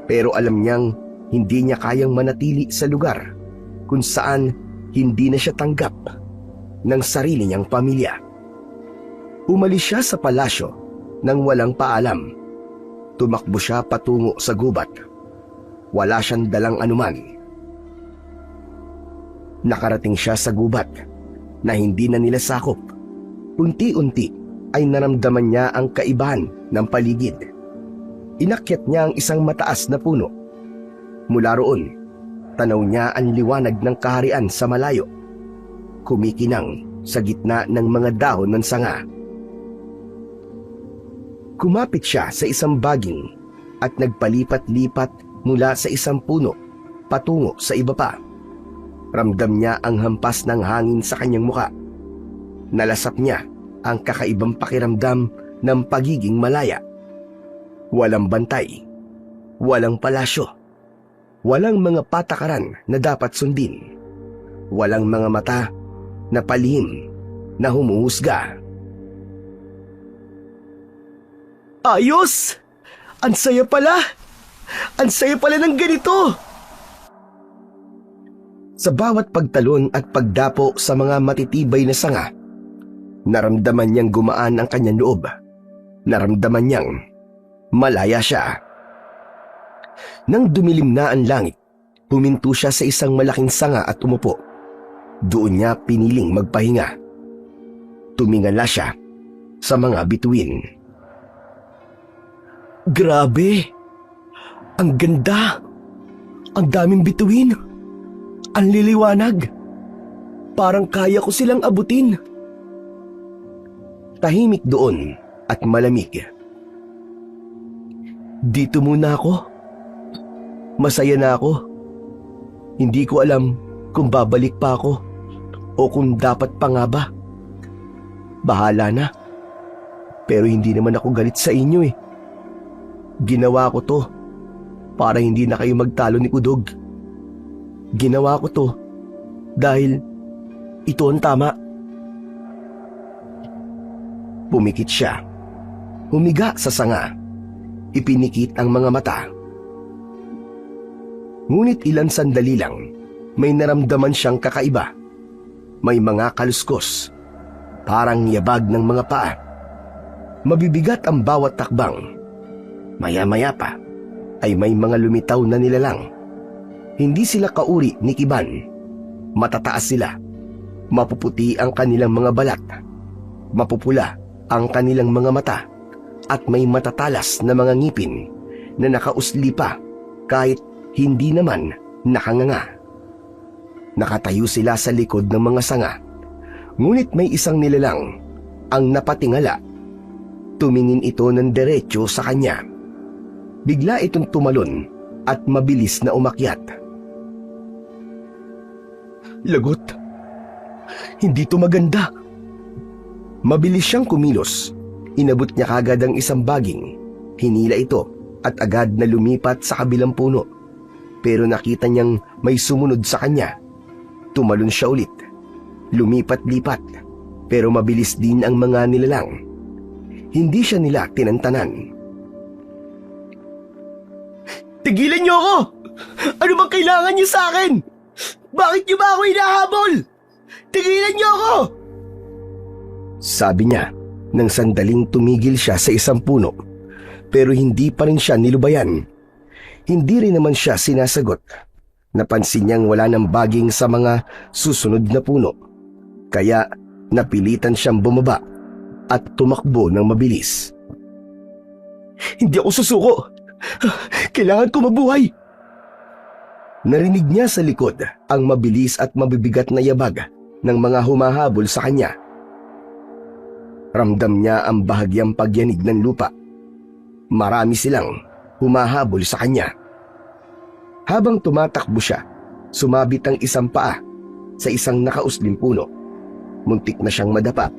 pero alam niyang hindi niya kayang manatili sa lugar kung saan hindi na siya tanggap ng sarili niyang pamilya. Umalis siya sa palasyo nang walang paalam. Tumakbo siya patungo sa gubat. Wala siyang dalang anuman. Nakarating siya sa gubat na hindi na nila sakop. Unti-unti ay naramdaman niya ang kaibahan ng paligid. Inakyat niya ang isang mataas na puno. Mula roon, tanaw niya ang liwanag ng kaharian sa malayo. Kumikinang sa gitna ng mga dahon ng sanga. Kumapit siya sa isang baging at nagpalipat-lipat mula sa isang puno patungo sa iba pa. Ramdam niya ang hampas ng hangin sa kanyang muka. Nalasap niya ang kakaibang pakiramdam ng pagiging malaya. Walang bantay, walang palasyo, walang mga patakaran na dapat sundin, walang mga mata na palihim na humuhusga. Ayos! Ang saya pala! Ang saya pala ng ganito! Sa bawat pagtalon at pagdapo sa mga matitibay na sanga, naramdaman niyang gumaan ang kanyang loob. Naramdaman niyang malaya siya. Nang dumilim na ang langit, huminto siya sa isang malaking sanga at umupo. Doon niya piniling magpahinga. Tumingala siya sa mga bituin. Grabe! Ang ganda! Ang daming bituin! Ang liliwanag! Parang kaya ko silang abutin. Tahimik doon at malamig. Dito muna ako. Masaya na ako. Hindi ko alam kung babalik pa ako o kung dapat pa nga ba. Bahala na. Pero hindi naman ako galit sa inyo eh. Ginawa ko to para hindi na kayo magtalo ni Kudog. Ginawa ko to dahil ito ang tama. Pumikit siya. Humiga sa sanga. Ipinikit ang mga mata. Ngunit ilang sandali lang, may naramdaman siyang kakaiba. May mga kaluskos, parang yabag ng mga paa. Mabibigat ang bawat takbang. Maya-maya pa ay may mga lumitaw na nilalang. Hindi sila kauri ni Kiban. Matataas sila. Mapuputi ang kanilang mga balat. Mapupula ang kanilang mga mata. At may matatalas na mga ngipin na nakausli pa kahit hindi naman nakanganga. Nakatayo sila sa likod ng mga sanga. Ngunit may isang nilalang ang napatingala. Tumingin ito ng diretso sa kanya. Bigla itong tumalon at mabilis na umakyat. Lagot! Hindi to maganda! Mabilis siyang kumilos. Inabot niya kagad ang isang baging. Hinila ito at agad na lumipat sa kabilang puno. Pero nakita niyang may sumunod sa kanya. Tumalon siya ulit. Lumipat-lipat. Pero mabilis din ang mga nilalang. Hindi siya nila tinantanan. Tigilan niyo ako! Ano bang kailangan niyo sa akin? Bakit niyo ba ako hinahabol? Tigilan niyo ako! Sabi niya nang sandaling tumigil siya sa isang puno. Pero hindi pa rin siya nilubayan. Hindi rin naman siya sinasagot. Napansin niyang wala ng baging sa mga susunod na puno. Kaya napilitan siyang bumaba at tumakbo ng mabilis. Hindi ako susuko! Kailangan ko mabuhay! Narinig niya sa likod ang mabilis at mabibigat na yabag ng mga humahabol sa kanya. Ramdam niya ang bahagyang pagyanig ng lupa. Marami silang humahabol sa kanya. Habang tumatakbo siya, sumabit ang isang paa sa isang nakausling puno. Muntik na siyang madapa.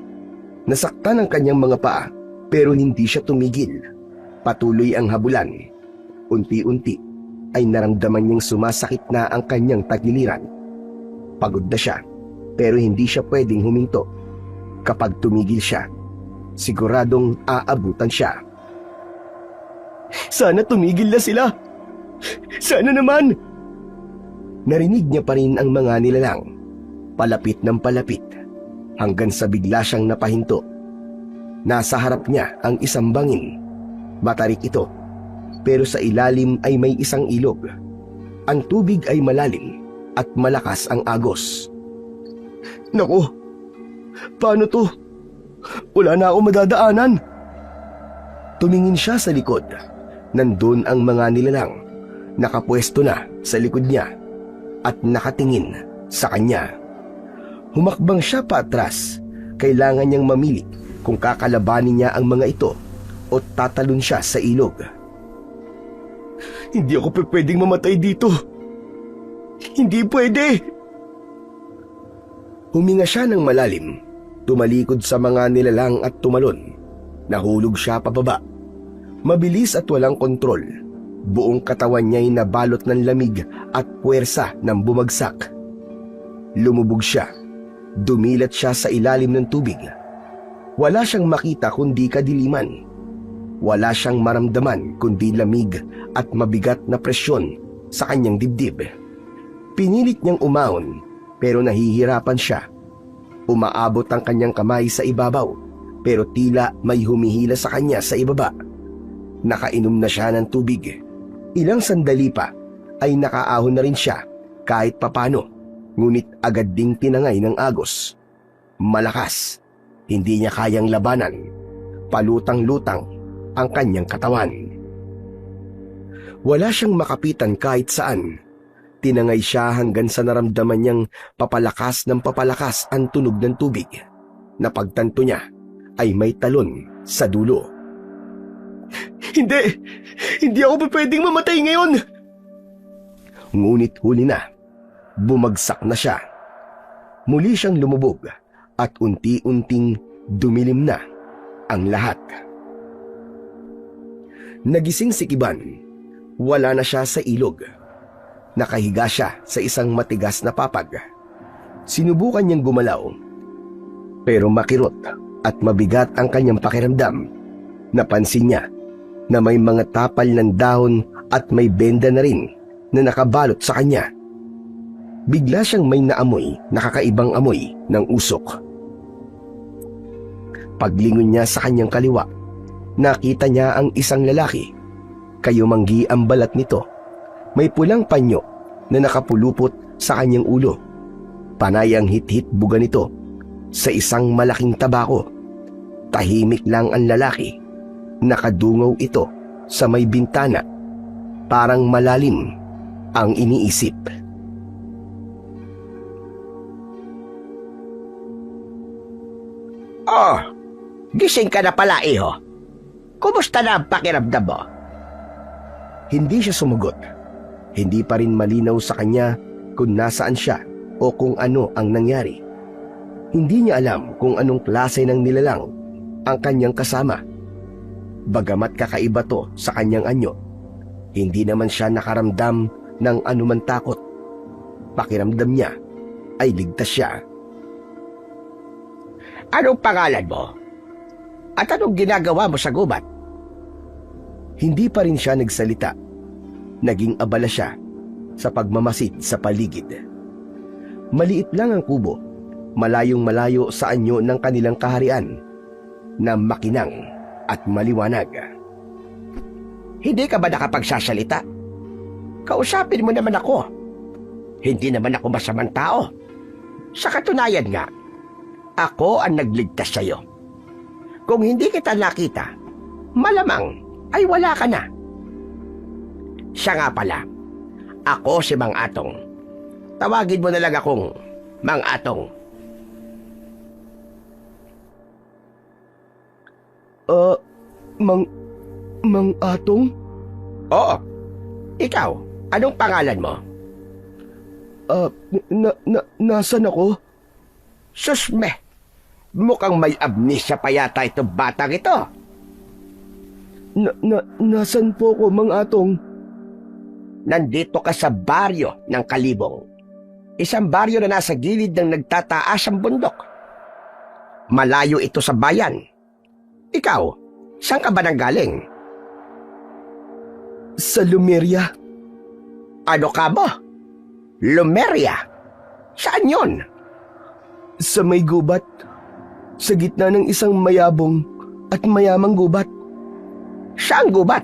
Nasaktan ang kanyang mga paa pero hindi siya tumigil. Patuloy ang habulan. Unti-unti ay naramdaman niyang sumasakit na ang kanyang tagiliran. Pagod na siya pero hindi siya pwedeng huminto. Kapag tumigil siya, siguradong aabutan siya. Sana tumigil na sila. Sana naman! Narinig niya pa rin ang mga nilalang, palapit ng palapit, hanggang sa bigla siyang napahinto. Nasa harap niya ang isang bangin. Matarik ito, pero sa ilalim ay may isang ilog. Ang tubig ay malalim at malakas ang agos. Naku, paano to? Wala na ako madadaanan. Tumingin siya sa likod. Nandun ang mga nilalang, nakapwesto na sa likod niya at nakatingin sa kanya. Humakbang siya paatras. Kailangan niyang mamili kung kakalabanin niya ang mga ito o tatalon siya sa ilog. Hindi ako pwedeng mamatay dito. Hindi pwede. Huminga siya ng malalim, tumalikod sa mga nilalang at tumalon. Nahulog siya pababa. Mabilis at walang kontrol. Buong katawan niya'y nabalot ng lamig at puwersa ng bumagsak. Lumubog siya. Dumilat siya sa ilalim ng tubig. Wala siyang makita kundi kadiliman. Wala siyang maramdaman kundi lamig at mabigat na presyon sa kanyang dibdib. Pinilit niyang umahon pero nahihirapan siya. Umaabot ang kanyang kamay sa ibabaw pero tila may humihila sa kanya sa ibaba. Nakainom na siya ng tubig. Ilang sandali pa ay nakaahon na rin siya kahit papano, ngunit agad ding tinangay ng agos. Malakas, hindi niya kayang labanan. Palutang-lutang ang kanyang katawan. Wala siyang makapitan kahit saan. Tinangay siya hanggang sa naramdaman niyang papalakas ng papalakas ang tunog ng tubig. Napagtanto niya ay may talon sa dulo. Hindi ako pwedeng mamatay ngayon. Ngunit huli na, bumagsak na siya. Muli siyang lumubog at unti-unting dumilim na ang lahat. Nagising si Kiban. Wala na siya sa ilog. Nakahiga siya sa isang matigas na papag. Sinubukan niyang gumalaw, pero makirot at mabigat ang kanyang pakiramdam. Napansin niya na may mga tapal ng dahon at may benda na rin na nakabalot sa kanya. Bigla siyang may naamoy na kakaibang amoy ng usok. Paglingon niya sa kanyang kaliwa, nakita niya ang isang lalaki. Kayumanggi ang balat nito. May pulang panyo na nakapulupot sa kanyang ulo. Panay ang hit-hit buga nito sa isang malaking tabako. Tahimik lang ang lalaki. Nakadungaw ito sa may bintana. Parang malalim ang iniisip. Oh, gising ka na pala, iho. Kumusta na ang pakiramdam mo? Hindi siya sumagot. Hindi pa rin malinaw sa kanya kung nasaan siya o kung ano ang nangyari. Hindi niya alam kung anong klase ng nilalang ang kanyang kasama. Bagamat kakaiba to sa kanyang anyo, hindi naman siya nakaramdam ng anuman takot. Pakiramdam niya ay ligtas siya. Anong pangalan mo? At anong ginagawa mo sa gubat? Hindi pa rin siya nagsalita. Naging abala siya sa pagmamasid sa paligid. Maliit lang ang kubo, malayong malayo sa anyo ng kanilang kaharian, na makinang at maliwanag. Hindi ka ba nakapagsasalita? Kausapin mo naman ako. Hindi naman ako masamang tao. Sa katunayan nga, ako ang nagligtas sa'yo. Kung hindi kita nakita, malamang ay wala ka na. Siya nga pala, ako si Mang Atong. Tawagin mo na lang akong Mang Atong. Mang Atong? Oo. Ikaw, anong pangalan mo? Nasaan ako? Susme, mukhang may amnesia pa yata itong batang ito. Nasaan po ako, Mang Atong? Nandito ka sa baryo ng Kalibong. Isang baryo na nasa gilid ng nagtataasang bundok. Malayo ito sa bayan. Ikaw, saan ka ba nanggaling? Sa Lumeria. Ano ka mo? Lumeria? Saan yon? Sa may gubat. Sa gitna ng isang mayabong at mayamang gubat. Saan gubat?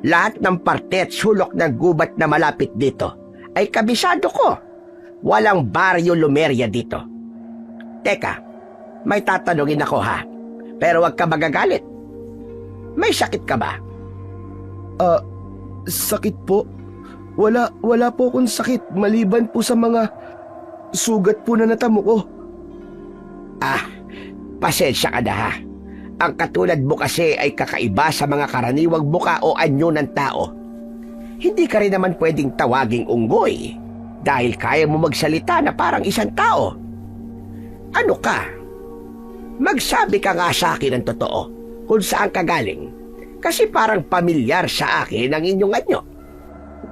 Lahat ng parte at sulok ng gubat na malapit dito ay kabisado ko. Walang baryo Lumeria dito. Teka, may tatanungin ako ha. Pero wag ka magagalit. May sakit ka ba? Sakit po? Wala po akong sakit maliban po sa mga sugat po na natamo ko. Pasensya ka na ha. Ang katulad mo kasi ay kakaiba sa mga karaniwang buka o anyo ng tao. Hindi ka rin naman pwedeng tawaging unggoy dahil kaya mo magsalita na parang isang tao. Ano ka? Magsabi ka nga sa akin ng totoo kung saan ka galing. Kasi parang pamilyar sa akin ang inyong anyo.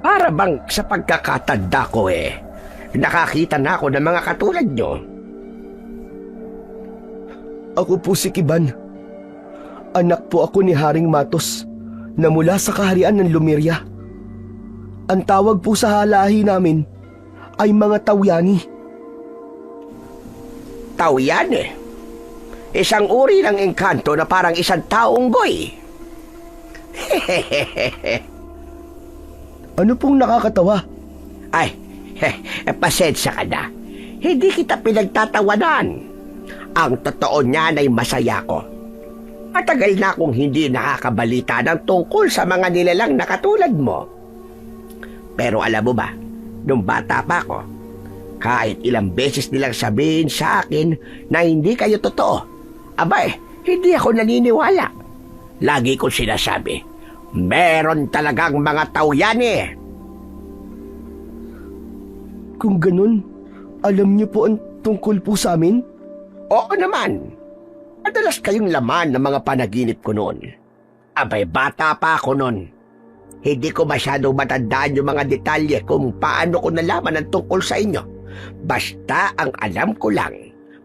Para bang sa pagkakatanda ko nakakita na ako ng mga katulad nyo. Ako po si Kiban. Anak po ako ni Haring Matos na mula sa kaharian ng Lumeria. Ang tawag po sa halahi namin ay mga Tawyani. Tawyani? Isang uri ng engkanto na parang isang taong goy. Ano pong nakakatawa? Ay, pasensya ka na. Hindi kita pinagtatawanan. Ang totoo niyan ay masaya ko. Matagal na akong hindi nakakabalita ng tungkol sa mga nilalang na katulad mo. Pero alam mo ba, nung bata pa ako, kahit ilang beses nilang sabihin sa akin na hindi kayo totoo, abay, hindi ako naniniwala. Lagi kong sinasabi, meron talagang mga Tawyani. Kung ganun, alam niyo po ang tungkol po sa amin? Oo naman. Madalas kayong laman ng mga panaginip ko noon. Abay, bata pa ako noon. Hindi ko masyado matandaan yung mga detalye kung paano ko nalaman ang tungkol sa inyo. Basta ang alam ko lang,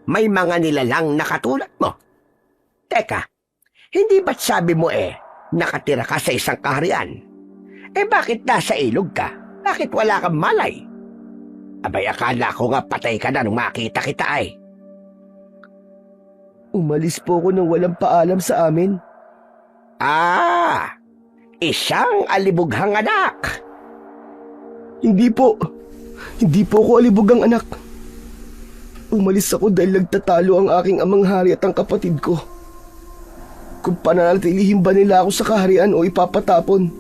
may mga nilalang na katulad mo. Teka, hindi ba't sabi mo nakatira ka sa isang kaharian? Bakit nasa ilog ka? Bakit wala kang malay? Abay, akala ko nga patay ka na nung makita kita Umalis po ako nang walang paalam sa amin. Isang alibughang anak. Hindi po. Hindi po ako alibugang anak. Umalis ako dahil nagtatalo ang aking amang hari at ang kapatid ko. Kung pananatilihin ba nila ako sa kaharian o ipapatapon.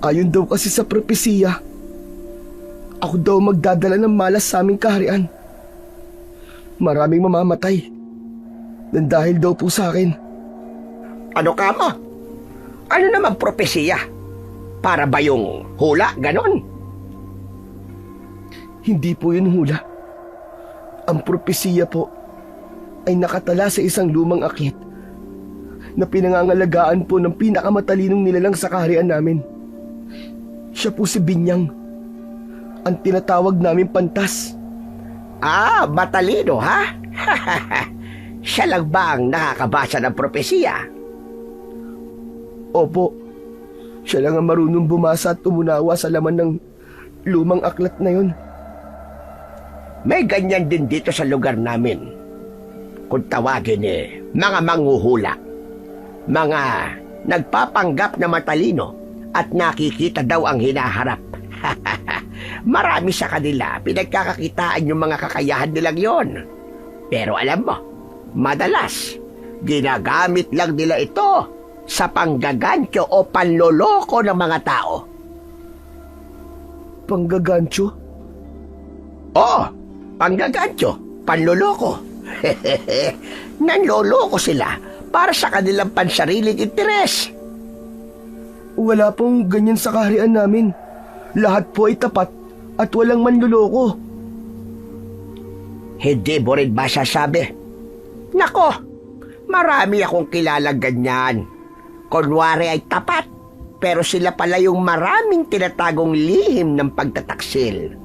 Ayon daw kasi sa propesiya, ako daw magdadala ng malas sa aming kaharian. Maraming mamamatay. Nang dahil daw po sa akin. Ano ka mo? Ano naman propesiya? Para ba yung hula, ganon? Hindi po yun hula. Ang propesiya po ay nakatala sa isang lumang akit na pinangangalagaan po ng pinakamatalinong nilalang sa kaharian namin. Siya po si Binyang, ang tinatawag namin pantas. Matalino ha? Siya lang ba ang nakakabasa ng propesiya? Opo, siya lang ang marunong bumasa at tumunawa sa laman ng lumang aklat na yun. May ganyan din dito sa lugar namin. Kung tawagin mga manghuhula. Mga nagpapanggap na matalino at nakikita daw ang hinaharap. Marami sa kanila pinagkakakitaan yung mga kakayahan nilang yon. Pero alam mo, madalas ginagamit lang nila ito sa panggagancho o panloloko ng mga tao. Panggagancho? Oo, panggagancho, panloloko. Nanloloko sila para sa kanilang pansariling interes. Wala pong ganyan sa kaharian namin. Lahat po ay tapat at walang manloloko. Hindi mo rin ba sasabi? Nako, marami akong kilalang ganyan. Kunwari ay tapat, pero sila pala yung maraming tinatagong lihim ng pagtataksil.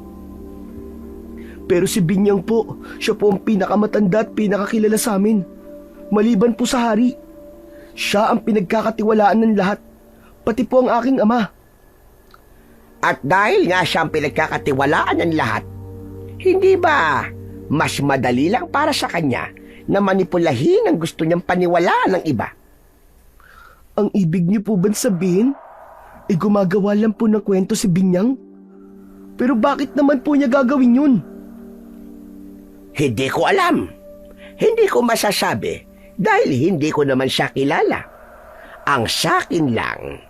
Pero si Binyang po, siya po ang pinakamatanda at pinakakilala sa amin. Maliban po sa hari. Siya ang pinagkakatiwalaan ng lahat, pati po ang aking ama. At dahil nga siyang pinagkakatiwalaan ng lahat, hindi ba mas madali lang para sa kanya na manipulahin ang gusto niyang paniwalaan ng iba? Ang ibig niyo po bang sabihin, gumagawa lang po ng kwento si Binyang? Pero bakit naman po niya gagawin yun? Hindi ko alam. Hindi ko masasabi dahil hindi ko naman siya kilala. Ang sakin lang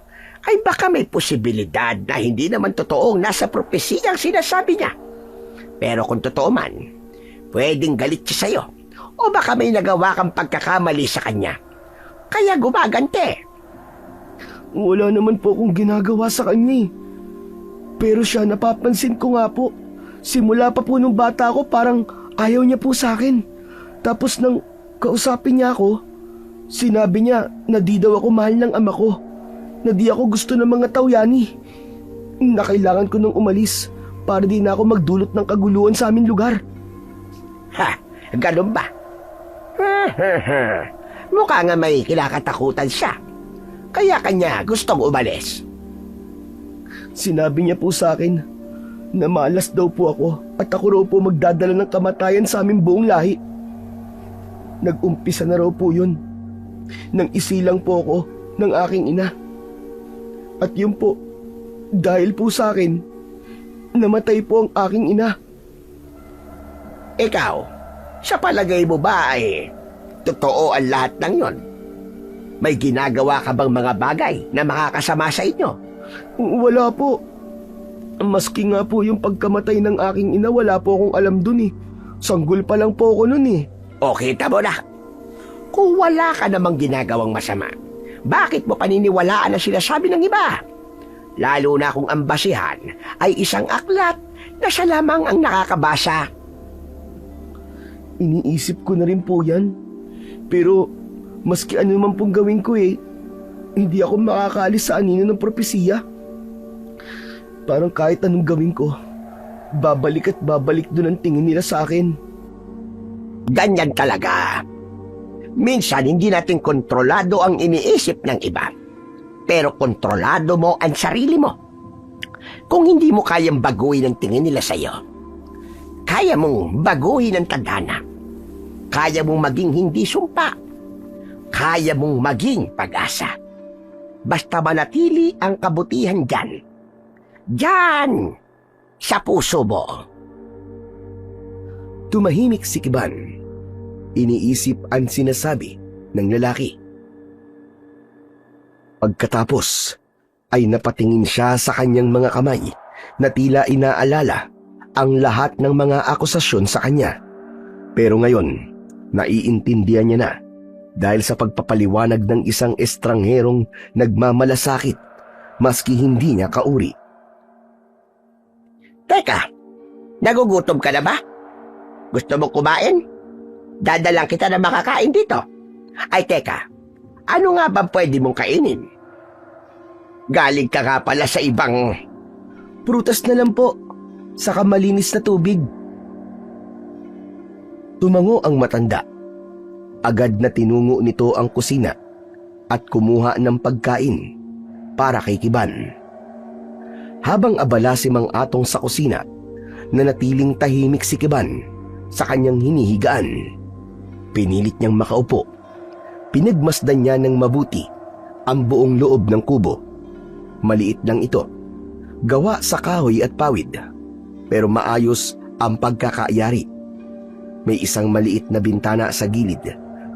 ay baka may posibilidad na hindi naman totoong nasa propesiyang sinasabi niya. Pero kung totoo man, pwedeng galit siya sa'yo o baka may nagawa kang pagkakamali sa kanya. Kaya gumagante. Wala naman po akong ginagawa sa kanya eh. Pero siya, napapansin ko nga po. Simula pa po nung bata ko, parang ayaw niya po sa akin. Tapos nang kausapin niya ako, sinabi niya na di daw ako mahal ng ama ko. Na di ako gusto ng mga tawyani. Na kailangan ko nang umalis para di na ako magdulot ng kaguluhan sa aming lugar. Ha, ganun ba? Mukha nga may kinakatakutan siya. Kaya kanya gustong umalis. Sinabi niya po sa akin na malas daw po ako at ako raw po magdadala ng kamatayan sa aming buong lahi. Nag-umpisa na raw po yun nang isilang po ako ng aking ina. At yun po, dahil po sa akin, namatay po ang aking ina. Ikaw, sa palagay mo ba ay totoo ang lahat ng yon? May ginagawa ka bang mga bagay na makakasama sa inyo? Wala po. Maski nga po yung pagkamatay ng aking ina, wala po akong alam dun eh. Sanggol pa lang po ako nun eh. O kita mo na, kung wala ka namang ginagawang masama, bakit mo paniniwalaan ang sinasabi ng iba? Lalo na kung ang basihan ay isang aklat na siya lamang ang nakakabasa. Iniisip ko na rin po yan. Pero maski ano man pong gawin ko eh, hindi ako makakaalis sa anino ng propesiya. Parang kahit anong gawin ko, babalik at babalik doon ang tingin nila sa akin. Ganyan talaga. Minsan hindi natin kontrolado ang iniisip ng iba. Pero kontrolado mo ang sarili mo. Kung hindi mo kayang baguhin ang tingin nila sa iyo, kaya mong baguhin ang tadhana. Kaya mong maging hindi sumpa. Kaya mong maging pag-asa. Basta manatili ang kabutihan dyan. Dyan! Sa puso mo. Tumahimik si Kiban. Iniisip ang sinasabi ng lalaki. Pagkatapos ay napatingin siya sa kanyang mga kamay na tila inaalala ang lahat ng mga akusasyon sa kanya. Pero ngayon, naiintindihan niya na dahil sa pagpapaliwanag ng isang estrangherong nagmamalasakit maski hindi niya kauri. Teka, nagugutom ka na ba? Gusto mo kumain? Dadalang kita na makakain dito. Ay teka, ano nga ba pwede mong kainin? Galing ka nga pala sa ibang... Prutas na lang po, saka malinis na tubig. Tumango ang matanda. Agad na tinungo nito ang kusina at kumuha ng pagkain para kay Kiban. Habang abala si Mang Atong sa kusina, nanatiling tahimik si Kiban sa kanyang hinihigaan. Pinilit niyang makaupo. Pinagmasdan niya ng mabuti ang buong loob ng kubo. Maliit lang ito, gawa sa kahoy at pawid, pero maayos ang pagkakaayari. May isang maliit na bintana sa gilid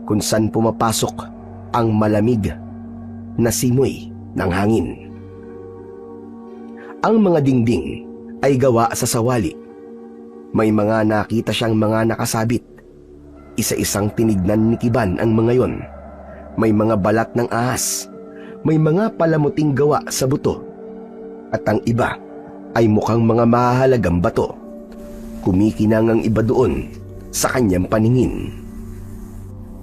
kung saan pumapasok ang malamig na simoy ng hangin. Ang mga dingding ay gawa sa sawali. May mga nakita siyang mga nakasabit. Isa-isang tinignan ni Kiban ang mga yon. May mga balat ng ahas. May mga palamuting gawa sa buto. At ang iba ay mukhang mga mahalagang bato. Kumikinang ang iba doon sa kanyang paningin.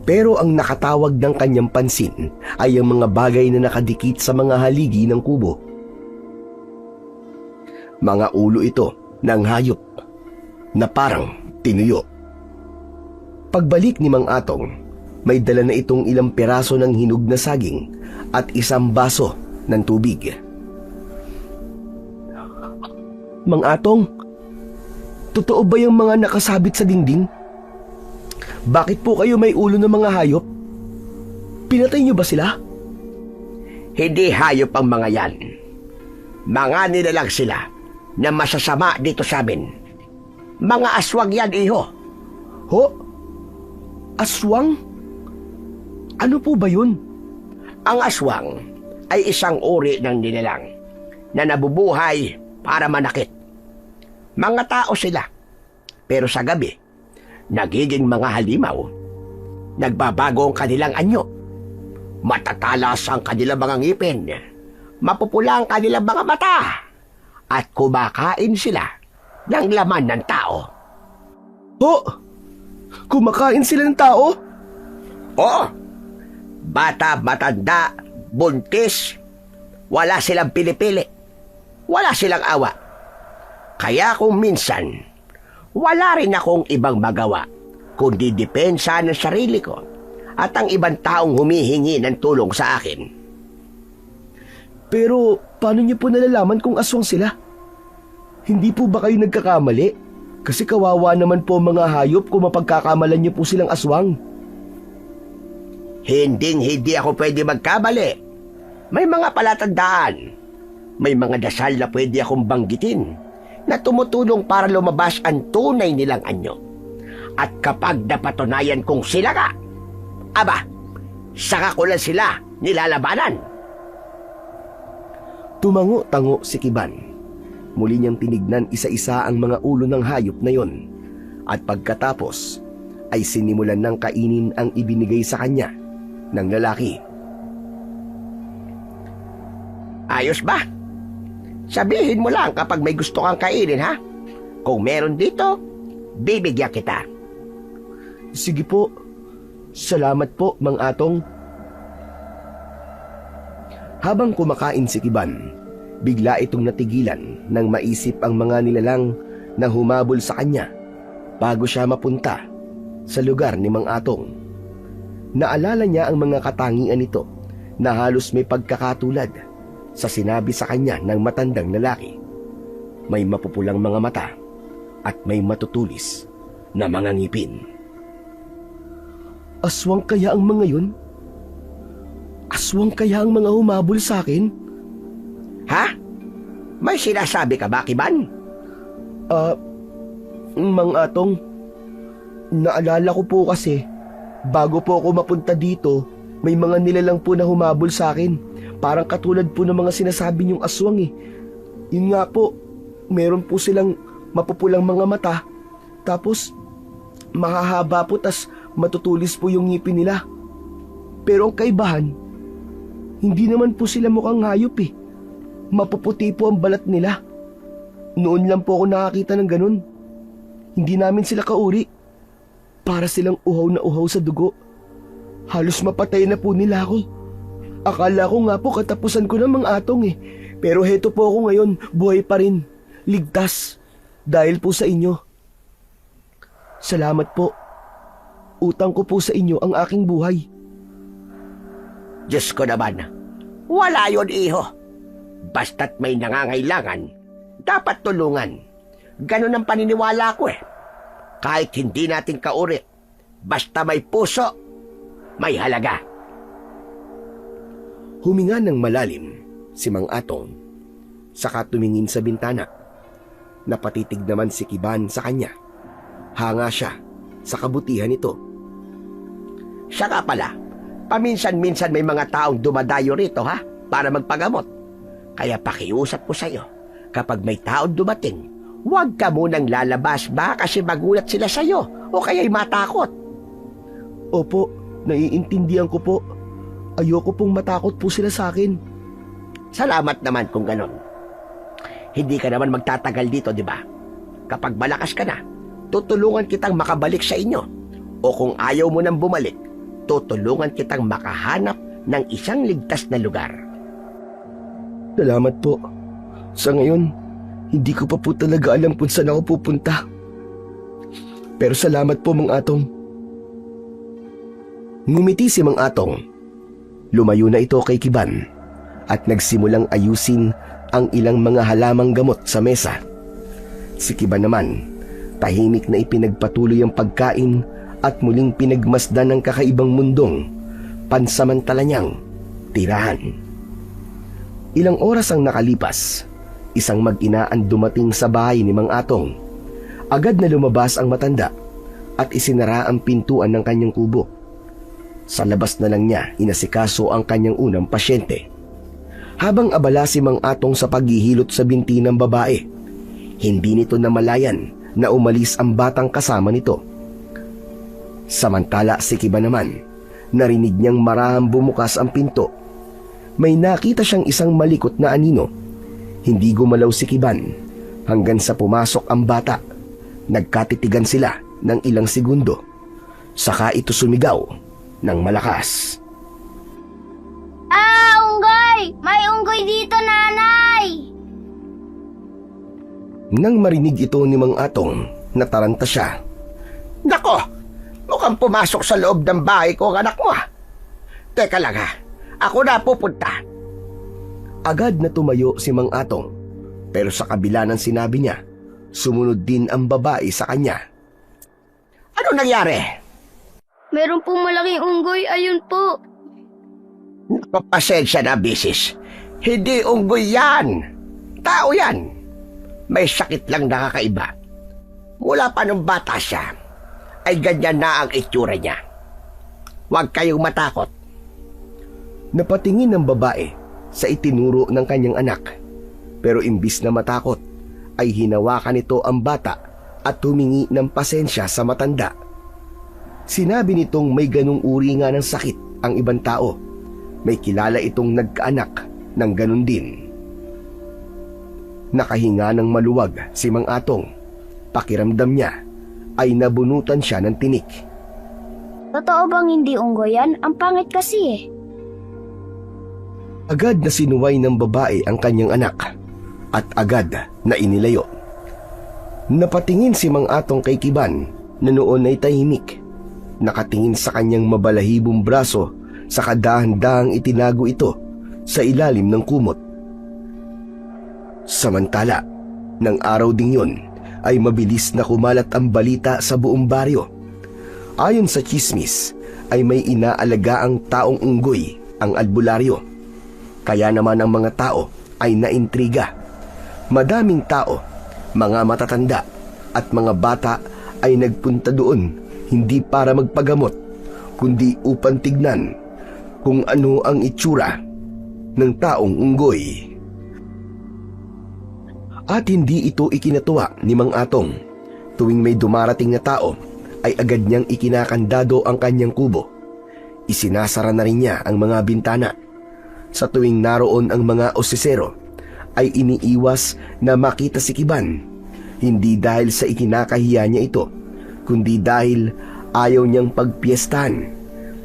Pero ang nakatawag ng kanyang pansin ay ang mga bagay na nakadikit sa mga haligi ng kubo. Mga ulo ito ng hayop na parang tinuyo. Pagbalik ni Mang Atong, may dala na itong ilang piraso ng hinog na saging at isang baso ng tubig. Mang Atong, totoo ba yung mga nakasabit sa dingding? Bakit po kayo may ulo ng mga hayop? Pinatay niyo ba sila? Hindi hayop ang mga yan. Mga nilalang sila na masasama dito sa amin. Mga aswang yan, iho. Ho? Aswang? Ano po ba yun? Ang aswang ay isang uri ng nilalang na nabubuhay para manakit. Mga tao sila. Pero sa gabi, nagiging mga halimaw. Nagbabago ang kanilang anyo. Matatalas ang kanilang mga ngipin. Mapupula ang kanilang mga mata. At kumakain sila ng laman ng tao. Ho? Kumakain sila ng tao? Oo. Bata, matanda, buntis. Wala silang pili-pili. Wala silang awa. Kaya kung minsan, wala rin akong ibang magawa kundi depensa ng sarili ko at ang ibang taong humihingi ng tulong sa akin. Pero paano niyo po nalalaman kung aswang sila? Hindi po ba kayo nagkakamali? Kasi kawawa naman po mga hayop kung mapagkakamalan niyo po silang aswang. Hindi ako pwede magkamali. May mga palatandaan. May mga dasal na pwede akong banggitin na tumutulong para lumabas ang tunay nilang anyo. At kapag napatunayan kong sila ka, aba, saka ko lang sila nilalabanan. Tumango-tango si Kiban. Muli niyang tinignan isa-isa ang mga ulo ng hayop na yon. At pagkatapos, ay sinimulan ng kainin ang ibinigay sa kanya ng lalaki. Ayos ba? Sabihin mo lang kapag may gusto kang kainin, ha? Kung meron dito, bibigyan kita. Sige po. Salamat po, Mang Atong. Habang kumakain si Kiban, bigla itong natigilan nang maisip ang mga nilalang na humabol sa kanya bago siya mapunta sa lugar ni Mang Atong. Naalala niya ang mga katangian nito na halos may pagkakatulad sa sinabi sa kanya ng matandang lalaki. May mapupulang mga mata at may matutulis na mga ngipin. Aswang kaya ang mga yun? Aswang kaya ang mga humabol sa akin? Ha? May sinasabi ka ba, Kiban? Mang Atong, naalala ko po kasi, bago po ako mapunta dito, may mga nilalang po na humabol sa akin. Parang katulad po ng mga sinasabi niyong aswang eh. Yun nga po, meron po silang mapupulang mga mata, tapos mahahaba po, tas matutulis po yung ngipin nila. Pero ang kaibahan, hindi naman po sila mukhang hayop eh. Mapuputi po ang balat nila. Noon lang po ako nakakita ng ganun. Hindi namin sila kauri. Para silang uhaw na uhaw sa dugo. Halos mapatay na po nila ako. Akala ko nga po katapusan ko ng Mang Atong eh. Pero heto po ako ngayon, buhay pa rin. Ligtas. Dahil po sa inyo. Salamat po. Utang ko po sa inyo ang aking buhay. Diyos ko naman, wala yun, iho. Basta't may nangangailangan, dapat tulungan. Ganun ang paniniwala ko eh. Kahit hindi natin kauri, basta may puso, may halaga. Huminga ng malalim si Mang Atong, saka tumingin sa bintana. Napatitig naman si Kiban sa kanya. Hanga siya sa kabutihan nito. Saka pala, paminsan-minsan may mga taong dumadayo rito, ha? Para magpagamot. Kaya pakiusap ko sa'yo, kapag may taong dumating, huwag ka munang lalabas ba kasi magulat sila sa'yo o kaya'y matakot. Opo, naiintindihan ko po. Ayoko pong matakot po sila sa akin. Salamat naman kung ganon. Hindi ka naman magtatagal dito, di ba? Kapag malakas ka na, tutulungan kitang makabalik sa inyo. O kung ayaw mo nang bumalik, tutulungan kitang makahanap ng isang ligtas na lugar. Salamat po. Sa ngayon, hindi ko pa po talaga alam kung saan ako pupunta. Pero salamat po, Mang Atong. Ngumiti si Mang Atong. Lumayo na ito kay Kiban at nagsimulang ayusin ang ilang mga halamang gamot sa mesa. Si Kiban naman, tahimik na ipinagpatuloy ang pagkain at muling pinagmasdan ng kakaibang mundong pansamantala niyang tirahan. Ilang oras ang nakalipas, isang mag-ina ang dumating sa bahay ni Mang Atong. Agad na lumabas ang matanda at isinara ang pintuan ng kanyang kubo. Sa labas na lang niya inasikaso ang kanyang unang pasyente. Habang abala si Mang Atong sa paghihilot sa binti ng babae, hindi nito namalayan na umalis ang batang kasama nito. Samantala si Kiban naman, narinig niyang marahang bumukas ang pinto. May nakita siyang isang malikot na anino. Hindi gumalaw si Kiban hanggang sa pumasok ang bata. Nagkatitigan sila ng ilang segundo. Saka ito sumigaw ng malakas. Unggoy! May unggoy dito, nanay! Nang marinig ito ni Mang Atong, nataranta siya. Nako, mukhang pumasok sa loob ng bahay ko ang anak mo. Teka lang ha, ako na pupunta. Agad na tumayo si Mang Atong, pero sa kabila ng sinabi niya, sumunod din ang babae sa kanya. Ano nangyari? Meron pong malaking unggoy, ayun po. Pasensya na, bisis. Hindi unggoy yan. Tao yan. May sakit lang nakakaiba. Mula pa nung bata siya, ay ganyan na ang itsura niya. Huwag kayong matakot. Napatingin ng babae sa itinuro ng kanyang anak. Pero imbis na matakot, ay hinawakan nito ang bata at humingi ng pasensya sa matanda. Sinabi nitong may ganung uri nga ng sakit ang ibang tao. May kilala itong nagkaanak ng ganun din. Nakahinga ng maluwag si Mang Atong. Pakiramdam niya ay nabunutan siya ng tinik. Totoo bang hindi unggoy yan? Ang pangit kasi eh. Agad na sinuway ng babae ang kanyang anak at agad na inilayo. Napatingin si Mang Atong kay Kiban na noon ay tahimik. Nakatingin sa kanyang mabalahibong braso sa kadahan-dahang itinago ito sa ilalim ng kumot. Samantala, ng araw ding yun ay mabilis na kumalat ang balita sa buong baryo. Ayon sa chismis ay may inaalagaang taong unggoy ang albularyo. Kaya naman ang mga tao ay naintriga. Madaming tao, mga matatanda at mga bata ay nagpunta doon hindi para magpagamot kundi upang tignan kung ano ang itsura ng taong unggoy. At hindi ito ikinatuwa ni Mang Atong. Tuwing may dumarating na tao, ay agad niyang ikinakandado ang kanyang kubo. Isinasara na rin niya ang mga bintana. Sa tuwing naroon ang mga osisero, ay iniiwas na makita si Kiban. Hindi dahil sa ikinakahiya niya ito, kundi dahil ayaw niyang pagpiestahan,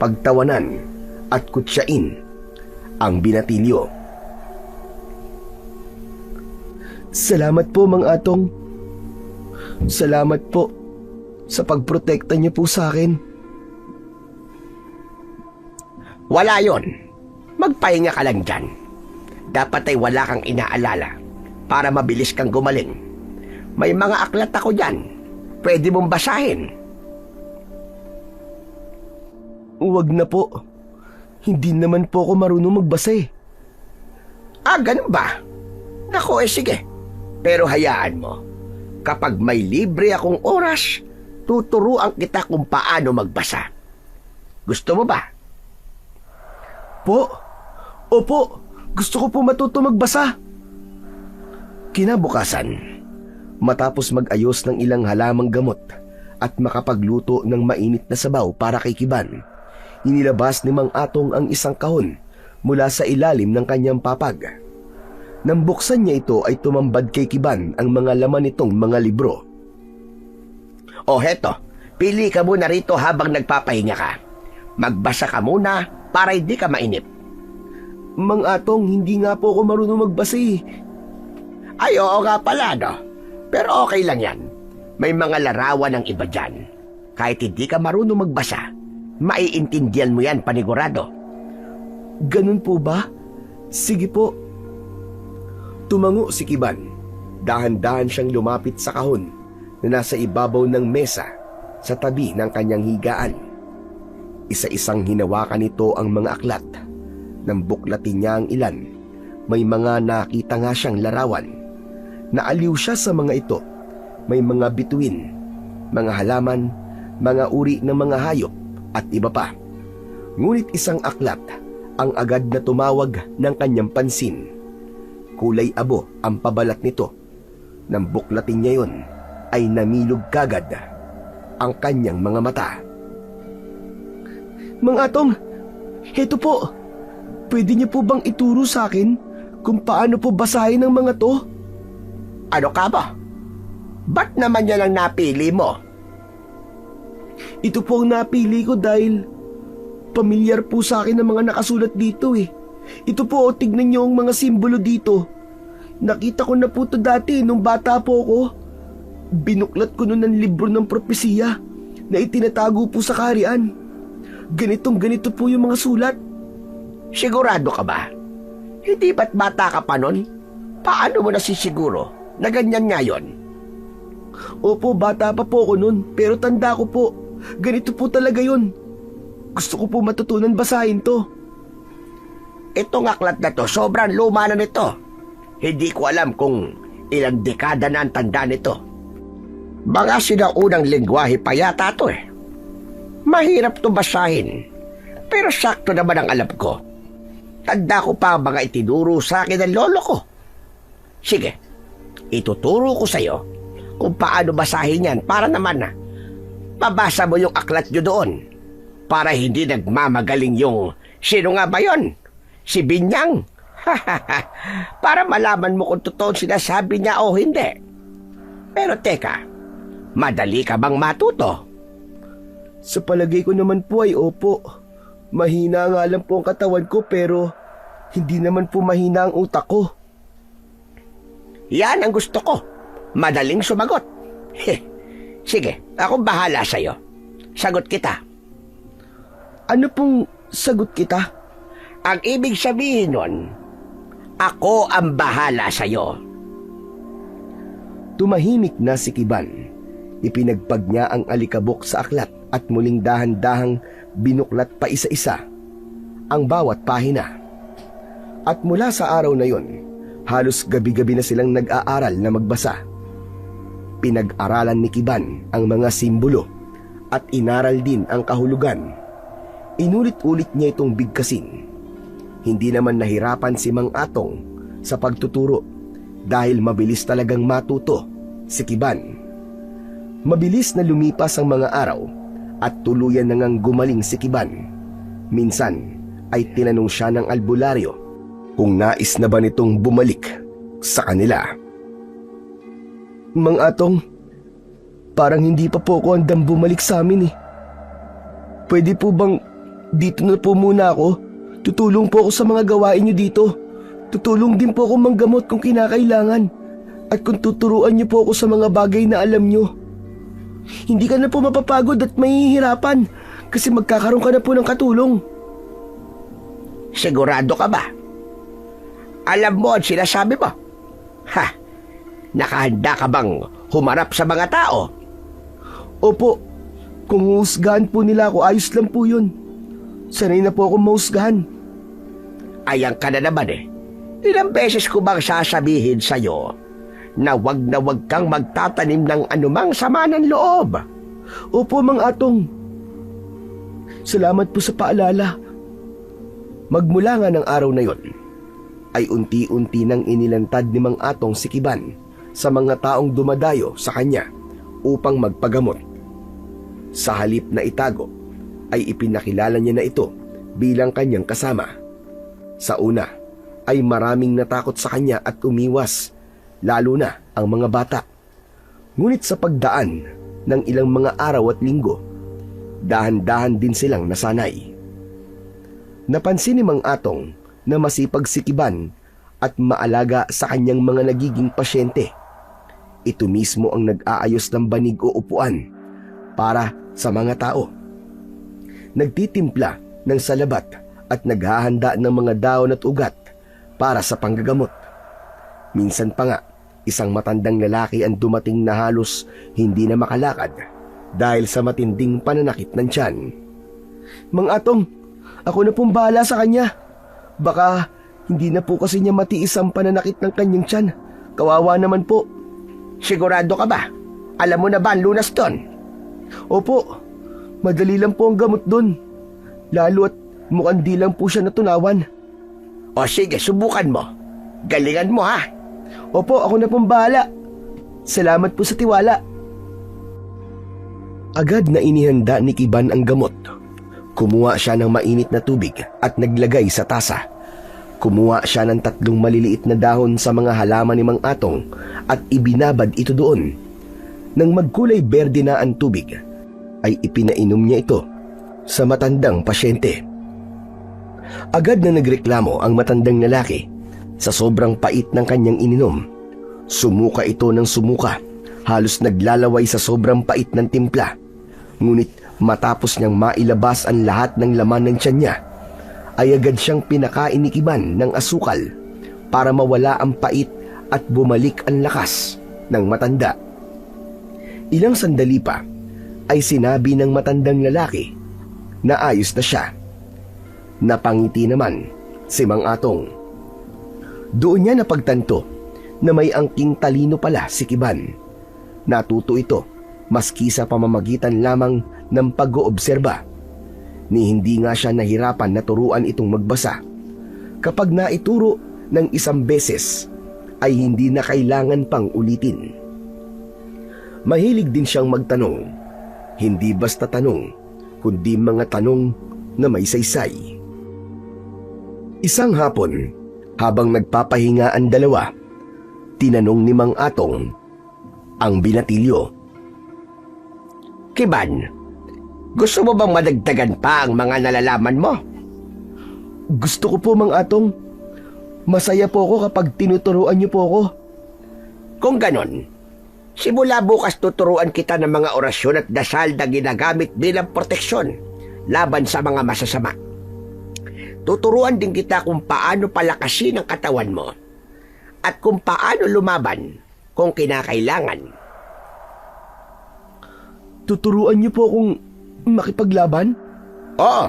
pagtawanan at kutsyain ang binatilyo. Salamat po, Mang Atong. Salamat po sa pagprotekta niyo po sa akin. Wala yon. Magpahinga ka lang dyan. Dapat ay wala kang inaalala para mabilis kang gumaling. May mga aklat ako dyan. Pwede mong basahin. Huwag na po. Hindi naman po ako marunong magbasa eh. Ah, ganun ba? Naku, sige. Pero hayaan mo. Kapag may libre akong oras, tuturuan kita kung paano magbasa. Gusto mo ba? Po? Opo, gusto ko po matuto magbasa. Kinabukasan, matapos mag-ayos ng ilang halamang gamot at makapagluto ng mainit na sabaw para kay Kiban, inilabas ni Mang Atong ang isang kahon mula sa ilalim ng kanyang papag. Nang buksan niya ito ay tumambad kay Kiban ang mga laman nitong mga libro. O heto, pili ka muna rito habang nagpapahinga ka. Magbasa ka muna para hindi ka mainip. Mang Atong, hindi nga po ako marunong magbasa eh. Ay, oo nga pala, no? Pero okay lang yan. May mga larawan ng iba dyan. Kahit hindi ka marunong magbasa, maiintindihan mo yan panigurado. Ganun po ba? Sige po. Tumango si Kiban. Dahan-dahan siyang lumapit sa kahon na nasa ibabaw ng mesa sa tabi ng kanyang higaan. Isa-isang hinawakan nito ang mga aklat. Nang buklatin niya ang ilan, may mga nakita nga siyang larawan. Naaliw siya sa mga ito. May mga bituin, mga halaman, mga uri ng mga hayop at iba pa. Ngunit isang aklat ang agad na tumawag ng kanyang pansin. Kulay abo ang pabalat nito. Nang buklatin niya yon, ay namilog kagad ang kanyang mga mata. Mang Atong, heto po. Pwede niyo po bang ituro sa akin kung paano po basahin ang mga to? Ano ka ba? Ba't naman yan ang napili mo? Ito po ang napili ko dahil pamilyar po sa akin ang mga nakasulat dito eh. Ito po, tignan niyo ang mga simbolo dito. Nakita ko na po ito dati nung bata po ako. Binuklat ko noon ang libro ng propesiya na itinatago po sa kaharian. Ganitong ganito po yung mga sulat. Sigurado ka ba? Hindi ba't bata ka pa nun? Paano mo nasisiguro na ganyan nga yun? Opo, bata pa po ako nun, pero tanda ko po. Ganito po talaga yun. Gusto ko po matutunan basahin to. Itong aklat na to, sobrang luma na nito. Hindi ko alam kung ilang dekada na ang tanda nito. Mga sinaunang lengguwahe pa yata to eh. Mahirap to basahin, pero sakto naman ang alam ko. Tanda ko pa ang mga itinuro sa akin ng lolo ko. Sige, ituturo ko sa'yo kung paano basahin yan para naman na mabasa mo yung aklat nyo doon para hindi nagmamagaling yung sino nga ba yun? Si Binyang? Para malaman mo kung totoo sinasabi niya o hindi. Pero teka, madali ka bang matuto? Sa palagay ko naman po ay opo. Mahina nga lang po ang katawan ko pero hindi naman po mahina ang utak ko. Yan ang gusto ko. Madaling sumagot. Sige, akong bahala sa'yo. Sagot kita. Ano pong sagot kita? Ang ibig sabihin nun, ako ang bahala sa'yo. Tumahimik na si Kiban. Ipinagpag niya ang alikabok sa aklat at muling dahan-dahang binuklat pa isa-isa ang bawat pahina. At mula sa araw na yon, halos gabi-gabi na silang nag-aaral na magbasa. Pinag-aralan ni Kiban ang mga simbolo at inaral din ang kahulugan. Inulit-ulit niya itong bigkasin. Hindi naman nahirapan si Mang Atong sa pagtuturo dahil mabilis talagang matuto si Kiban. Mabilis na lumipas ang mga araw at tuluyan na ngang gumaling si Kiban. Minsan ay tinanong siya ng albularyo kung nais na ba nitong bumalik sa kanila. Mang Atong, parang hindi pa po ako handang bumalik sa amin eh. Pwede po bang dito na po muna ako? Tutulong po ako sa mga gawain niyo dito. Tutulong din po ako manggamot kung kinakailangan. At kung tuturuan niyo po ako sa mga bagay na alam niyo. Hindi ka na po mapapagod at mahihirapan kasi magkakaroon ka na po ng katulong. Sigurado ka ba? Alam mo ang sinasabi mo? Nakahanda ka bang humarap sa mga tao? Opo, kung husgahan po nila ako, ayos lang po yun. Sanay na po akong mahusgahan. Ayan ka na naman eh. Ilang beses ko bang sasabihin sa'yo na wag kang magtatanim ng anumang sama ng loob? Opo, Mang Atong. Salamat po sa paalala. Magmula nga ng araw na yon, ay unti-unti nang inilantad ni Mang Atong si Kiban sa mga taong dumadayo sa kanya upang magpagamot. Sa halip na itago, ay ipinakilala niya na ito bilang kanyang kasama. Sa una, ay maraming natakot sa kanya at umiwas, lalo na ang mga bata. Ngunit sa pagdaan ng ilang mga araw at linggo, dahan-dahan din silang nasanay. Napansin ni Mang Atong na masipag si Kiban at maalaga sa kanyang mga nagiging pasyente. Ito mismo ang nag-aayos ng banig o upuan para sa mga tao. Nagtitimpla ng salabat at naghahanda ng mga dahon at ugat para sa panggagamot. Minsan pa nga, isang matandang lalaki ang dumating na halos hindi na makalakad dahil sa matinding pananakit ng tiyan. Mang Atong, ako na pong bahala sa kanya. Baka hindi na po kasi niya matiis ang pananakit ng kanyang tiyan. Kawawa naman po. Sigurado ka ba? Alam mo na ba ang lunas doon? Opo, madali lang po ang gamot doon. Lalo at mukhang di lang po siya natunawan. O sige, subukan mo. Galingan mo ha. Opo, ako na pong bahala. Salamat po sa tiwala. Agad na inihanda ni Kiban ang gamot. Kumuha siya ng mainit na tubig at naglagay sa tasa. Kumuha siya ng 3 maliliit na dahon sa mga halaman ni Mang Atong at ibinabad ito doon. Nang magkulay berde na ang tubig, ay ipinainom niya ito sa matandang pasyente. Agad na nagreklamo ang matandang lalaki sa sobrang pait ng kanyang ininom. Sumuka ito ng sumuka, halos naglalaway sa sobrang pait ng timpla. Ngunit matapos niyang mailabas ang lahat ng laman ng tiyan niya, ay agad siyang pinakain ni Kiban ng asukal para mawala ang pait at bumalik ang lakas ng matanda. Ilang sandali pa ay sinabi ng matandang lalaki na ayos na siya. Napangiti naman si Mang Atong. Doon niya napagtanto na may angking talino pala si Kiban. Natuto ito maski sa pamamagitan lamang ng pag-oobserba. Ni hindi nga siya nahirapan na turuan itong magbasa. Kapag naituro ng isang beses, ay hindi na kailangan pang ulitin. Mahilig din siyang magtanong. Hindi basta tanong, kundi mga tanong na may saysay. Isang hapon, habang nagpapahinga ang dalawa, tinanong ni Mang Atong ang binatilyo. Kiban, gusto mo bang madagdagan pa ang mga nalalaman mo? Gusto ko po, Mang Atong. Masaya po ako kapag tinuturuan niyo po ako. Kung ganon, simula bukas tuturuan kita ng mga orasyon at dasal na ginagamit bilang proteksyon laban sa mga masasama. Tuturuan din kita kung paano palakasin ang katawan mo at kung paano lumaban kung kinakailangan. Tuturuan niyo po akong makipaglaban? Oo,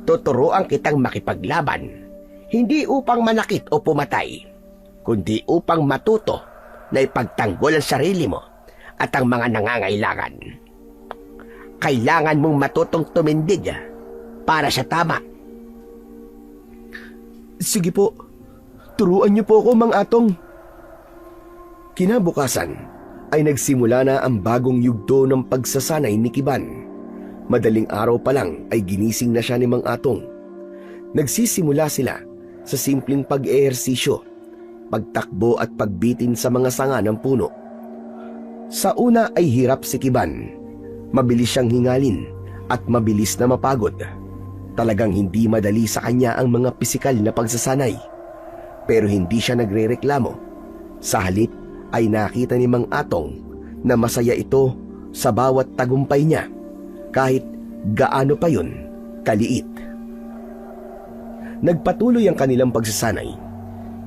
tuturuan kitang makipaglaban, hindi upang manakit o pumatay, kundi upang matuto na ipagtanggol ang sarili mo at ang mga nangangailangan. Kailangan mong matutong tumindig para sa tama. Sige po, turuan niyo po ako, Mang Atong. Kinabukasan ay nagsimula na ang bagong yugto ng pagsasanay ni Kiban. Madaling araw pa lang ay ginising na siya ni Mang Atong. Nagsisimula sila sa simpleng pag-ehersisyo, pagtakbo at pagbitin sa mga sanga ng puno. Sa una ay hirap si Kiban. Mabilis siyang hingalin at mabilis na mapagod. Talagang hindi madali sa kanya ang mga pisikal na pagsasanay. Pero hindi siya nagrereklamo. Sa halip ay nakita ni Mang Atong na masaya ito sa bawat tagumpay niya, kahit gaano pa yun kaliit. Nagpatuloy ang kanilang pagsasanay.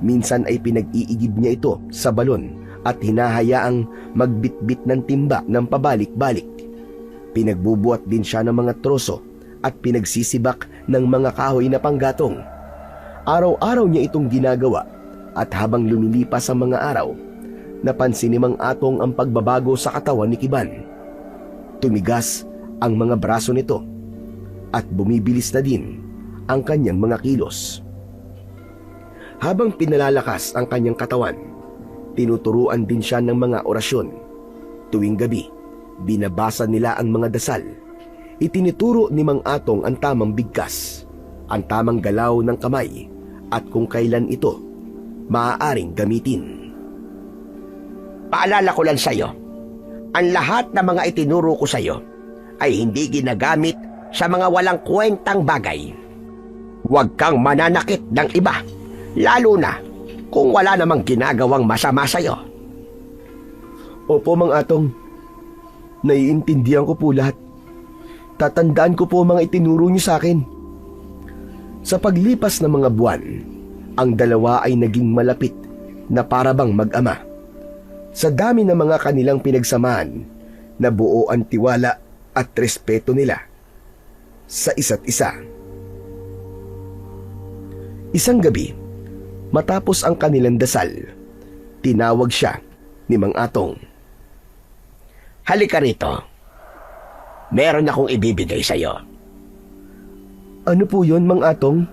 Minsan ay pinag-iigib niya ito sa balon at hinahayaang magbitbit ng timba ng pabalik-balik. Pinagbubuhat din siya ng mga troso at pinagsisibak ng mga kahoy na panggatong. Araw-araw niya itong ginagawa at habang lumilipas ang mga araw, napansin ni Mang Atong ang pagbabago sa katawan ni Kiban. Tumigas ang mga braso nito at bumibilis na din ang kanyang mga kilos. Habang pinalalakas ang kanyang katawan, tinuturuan din siya ng mga orasyon. Tuwing gabi, binabasa nila ang mga dasal. Itinuturo ni Mang Atong ang tamang bigkas, ang tamang galaw ng kamay at kung kailan ito maaaring gamitin. Paalala ko lang sa'yo, ang lahat ng mga itinuro ko sa'yo ay hindi ginagamit sa mga walang kwentang bagay. Huwag kang mananakit ng iba, lalo na kung wala namang ginagawang masama sa'yo. Opo, Mang Atong. Naiintindihan ko po lahat. Tatandaan ko po mga itinuro niyo sa akin. Sa paglipas ng mga buwan, ang dalawa ay naging malapit na parabang mag-ama. Sa dami ng mga kanilang pinagsamaan, nabuo ang tiwala at respeto nila sa isa't isa. Isang gabi, matapos ang kanilang dasal, tinawag siya ni Mang Atong. Halika rito. Meron akong ibibigay sa'yo. Ano po yon, Mang Atong?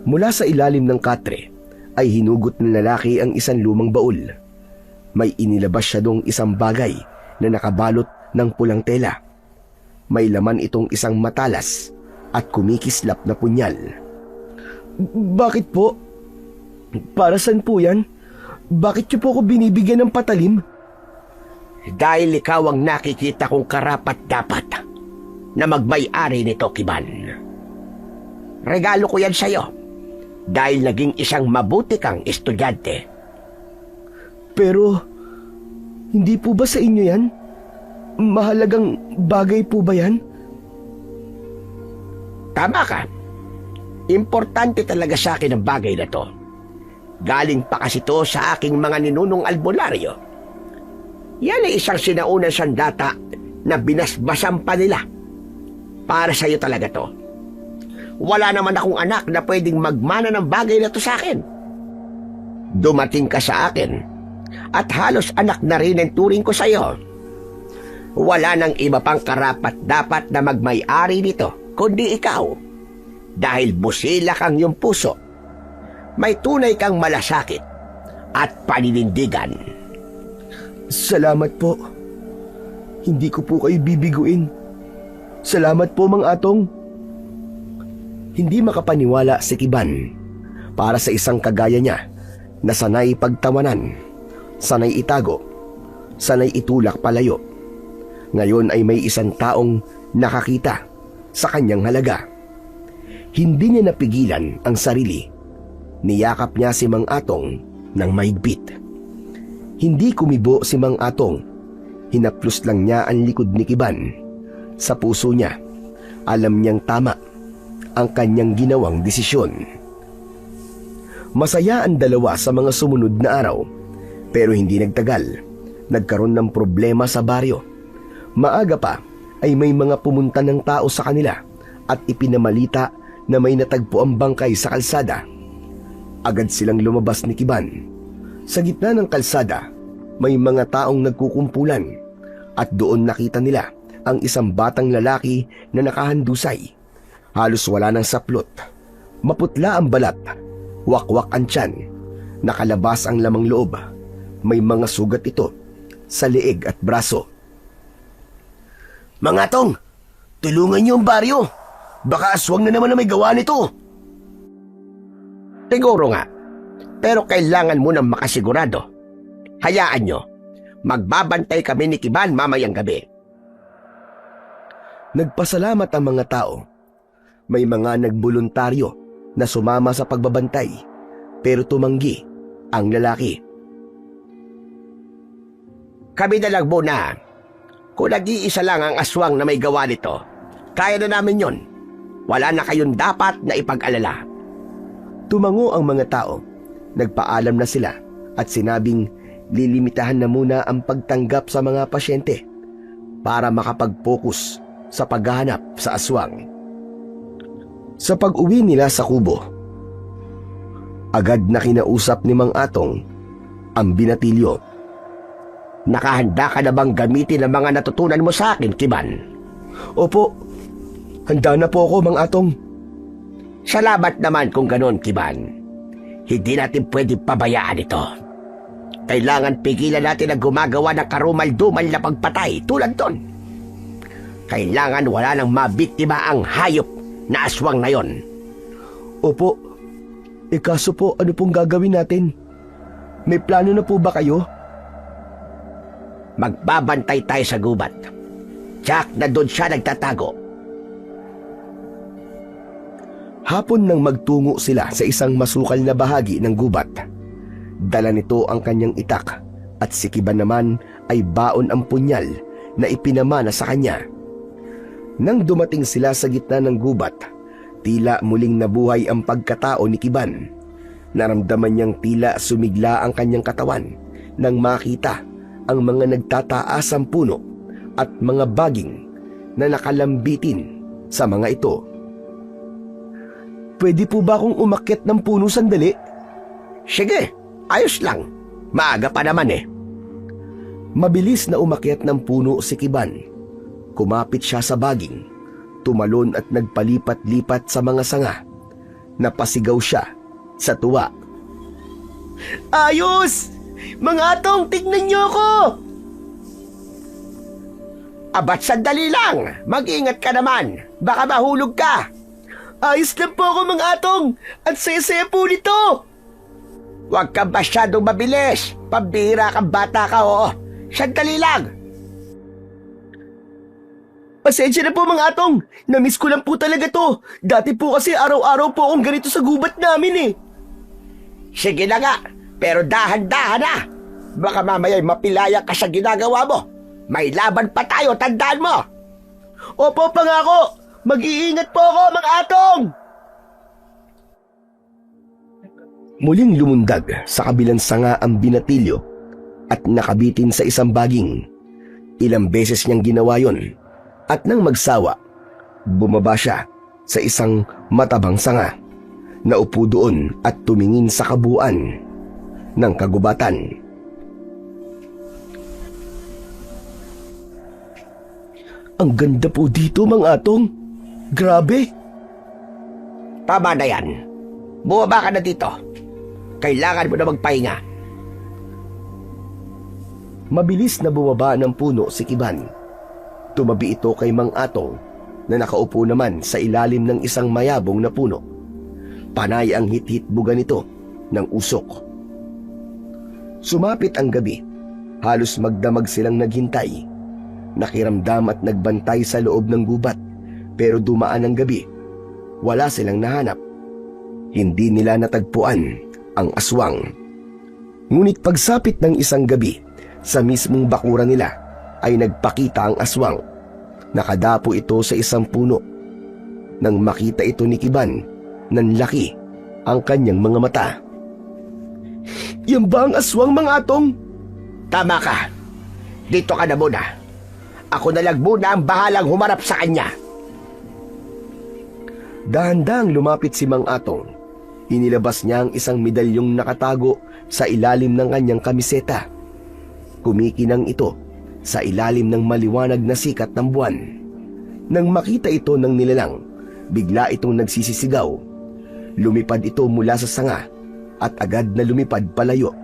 Mula sa ilalim ng katre ay hinugot ng lalaki ang isang lumang baul. May inilabas siya dong isang bagay na nakabalot ng pulang tela. May laman itong isang matalas at kumikislap na punyal. Bakit po? Para saan po yan? Bakit niyo po ako binibigyan ng patalim? Dahil ikaw ang nakikita kong karapat-dapat na magmay-ari nito, Kiban. Regalo ko yan sa'yo dahil naging isang mabuti kang estudyante. Pero, hindi po ba sa inyo yan? Mahalagang bagay po ba yan? Tama ka. Importante talaga sa akin ang bagay na to. Galing pa kasi to sa aking mga ninunong albularyo. Yan ay isang sinaunang sandata na binasbasan pa nila. Para sa'yo talaga to. Wala naman akong anak na pwedeng magmana ng bagay na to sa akin. Dumating ka sa akin at halos anak na rin ang turing ko sa'yo. Wala nang iba pang karapat-dapat na magmay-ari nito kundi ikaw. Dahil busilak ang iyong puso. May tunay kang malasakit at paninindigan. Salamat po. Hindi ko po kayo bibiguin. Salamat po, Mang Atong. Hindi makapaniwala si Kiban para sa isang kagaya niya na sanay pagtawanan, sanay itago, sanay itulak palayo. Ngayon ay may isang taong nakakita sa kanyang halaga. Hindi niya napigilan ang sarili. Niyakap niya si Mang Atong ng mahigpit. Hindi kumibo si Mang Atong. Hinaplos lang niya ang likod ni Kiban. Sa puso niya, alam niyang tama ang kanyang ginawang desisyon. Masaya ang dalawa sa mga sumunod na araw, pero hindi nagtagal. Nagkaroon ng problema sa baryo. Maaga pa ay may mga pumunta ng tao sa kanila at ipinamalita na may natagpo ang bangkay sa kalsada. Agad silang lumabas ni Kiban. Sa gitna ng kalsada, may mga taong nagkukumpulan at doon nakita nila ang isang batang lalaki na nakahandusay. Halos wala ng saplot. Maputla ang balat, wakwak ang tiyan, nakalabas ang lamang loob. May mga sugat ito sa leeg at braso. Mga Tong, tulungan niyo ang baryo. Baka aswang na naman na may gawa nito. Siguro nga, pero kailangan mo nang makasigurado. Hayaan nyo, magbabantay kami ni Kiban mamayang gabi. Nagpasalamat ang mga tao. May mga nagboluntaryo na sumama sa pagbabantay, pero tumanggi ang lalaki. Kami na lang muna. Kung nag-iisa lang ang aswang na may gawa nito, kaya na namin yon. Wala na kayong dapat na ipag-alala. Tumango ang mga tao. Nagpaalam na sila at sinabing lilimitahan na muna ang pagtanggap sa mga pasyente para makapag-focus sa paghahanap sa aswang. Sa pag-uwi nila sa kubo, agad na kinausap ni Mang Atong ang binatilyo. Nakahanda ka na bang gamitin ang mga natutunan mo sa akin, Kiban? Opo, handa na po ako, Mang Atong. Salamat naman kung ganon, Kiban. Hindi natin pwede pabayaan ito. Kailangan pigilan natin ang gumagawa ng karumal-dumal na pagpatay tulad ton. Kailangan wala nang mabiktima ang hayop na aswang na yon. Opo, kaso po ano pong gagawin natin? May plano na po ba kayo? Magbabantay tayo sa gubat. Jack na doon siya nagtatago. Hapon nang magtungo sila sa isang masukal na bahagi ng gubat. Dala nito ang kanyang itak at si Kiban naman ay baon ang punyal na ipinamana sa kanya. Nang dumating sila sa gitna ng gubat, tila muling nabuhay ang pagkatao ni Kiban. Naramdaman niyang tila sumigla ang kanyang katawan nang makita ang mga nagtataasang puno at mga baging na nakalambitin sa mga ito. Pwede po ba akong umakyat ng puno sandali? Sige, ayos lang. Maaga pa naman eh. Mabilis na umakyat ng puno si Kiban. Kumapit siya sa baging, tumalon at nagpalipat-lipat sa mga sanga. Napasigaw siya sa tuwa. Ayos! Mga atong, tignan niyo ako! Abat sandali lang. Mag-ingat ka naman. Baka mahulog ka. Ayos lang po ako, mga atong! At saya-saya po nito! Huwag kang masyadong mabilis. Pambihira kang bata ka, oo. Sandali lang. Pasensya na po, mga atong! Namiss ko lang po talaga to. Dati po kasi araw-araw po akong ganito sa gubat namin eh. Sige na nga, pero dahan-dahan na. Baka mamaya'y mapilaya ka sa ginagawa mo. May laban pa tayo, tandaan mo. Opo, pangako! Mag-iingat po ako, mga atong! Muling lumundag sa kabilang sanga ang binatilyo at nakabitin sa isang baging. Ilang beses niyang ginawa yon at nang magsawa, bumaba siya sa isang matabang sanga. Naupo doon at tumingin sa kabuuan ng kagubatan. Ang ganda po dito, mga atong. Grabe! Tama na yan. Bumaba ka na dito. Kailangan mo na magpahinga. Mabilis na bumaba ng puno si Kiban. Tumabi ito kay Mang Atong na nakaupo naman sa ilalim ng isang mayabong na puno. Panay ang hit-hitbugan nito ng usok. Sumapit ang gabi. Halos magdamag silang naghintay. Nakiramdam at nagbantay sa loob ng gubat. Pero dumaan ang gabi. Wala silang nahanap. Hindi nila natagpuan ang aswang. Ngunit pagsapit ng isang gabi, sa mismong bakuran nila ay nagpakita ang aswang. Nakadapo ito sa isang puno. Nang makita ito ni Kiban, nanlaki ang kanyang mga mata. Yan ba ang aswang, mga atong? Tama ka. Dito ka na muna. Ako na lang muna ang bahalang humarap sa kanya. Dahan-dahang lumapit si Mang Atong. Inilabas niya ang isang medalyong nakatago sa ilalim ng kanyang kamiseta. Kumikinang ito sa ilalim ng maliwanag na sikat ng buwan. Nang makita ito ng nilalang, bigla itong nagsisisigaw. Lumipad ito mula sa sanga at agad na lumipad palayo.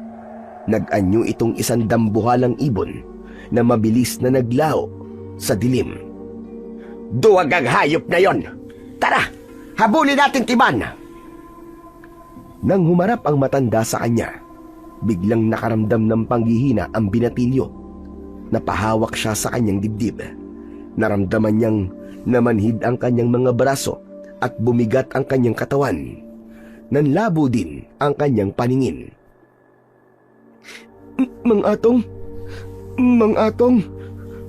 Nag-anyo itong isang dambuhalang ibon na mabilis na naglaho sa dilim. Duwag ang hayop na yon. Tara, habulin natin, Kiban. Nang humarap ang matanda sa kanya, biglang nakaramdam ng panghihina ang binatilyo. Napahawak siya sa kanyang dibdib. Naramdaman niyang namanhid ang kanyang mga braso at bumigat ang kanyang katawan. Nanlabo din ang kanyang paningin. Mang Atong,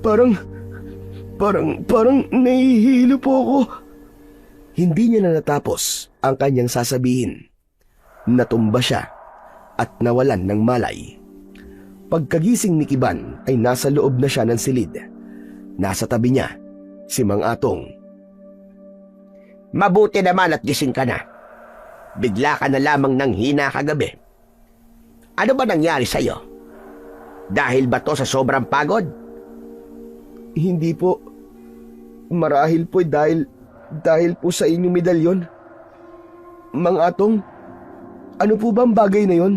parang nahihilo po ako. Hindi niya na natapos ang kanyang sasabihin. Natumba siya at nawalan ng malay. Pagkagising ni Kiban ay nasa loob na siya ng silid. Nasa tabi niya si Mang Atong. Mabuti naman at gising ka na. Bigla ka na lamang ng hina kagabi. Ano ba nangyari sa'yo? Dahil ba to sa sobrang pagod? Hindi po. Marahil po dahil po sa inyong medalyon. Mang Atong, ano po bang bagay na yon?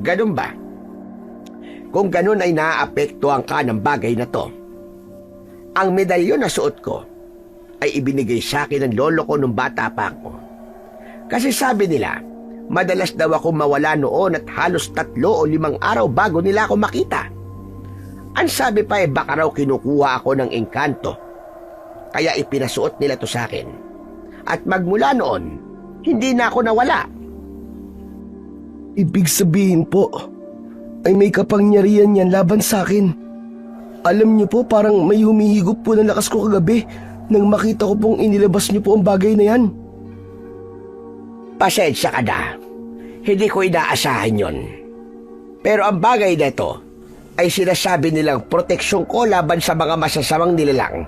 Ganun ba? Kung ganun ay naaapektuhan ka ng bagay na to. Ang medalyon na suot ko ay ibinigay sa akin ng lolo ko nung bata pa ako. Kasi sabi nila, madalas daw ako mawala noon at halos 3 o 5 araw bago nila ako makita. Ang sabi pa ay baka raw kinukuha ako ng engkanto. Kaya ipinasuot nila to sa akin. At magmula noon, hindi na ako nawala. Ibig sabihin po, ay may kapangyarihan yan laban sa akin. Alam niyo po, parang may humihigop po ng lakas ko kagabi nang makita ko pong inilabas niyo po ang bagay na yan. Pasensya ka na. Hindi ko inaasahan yon. Pero ang bagay nito ay sinasabi nilang proteksyon ko laban sa mga masasamang nilalang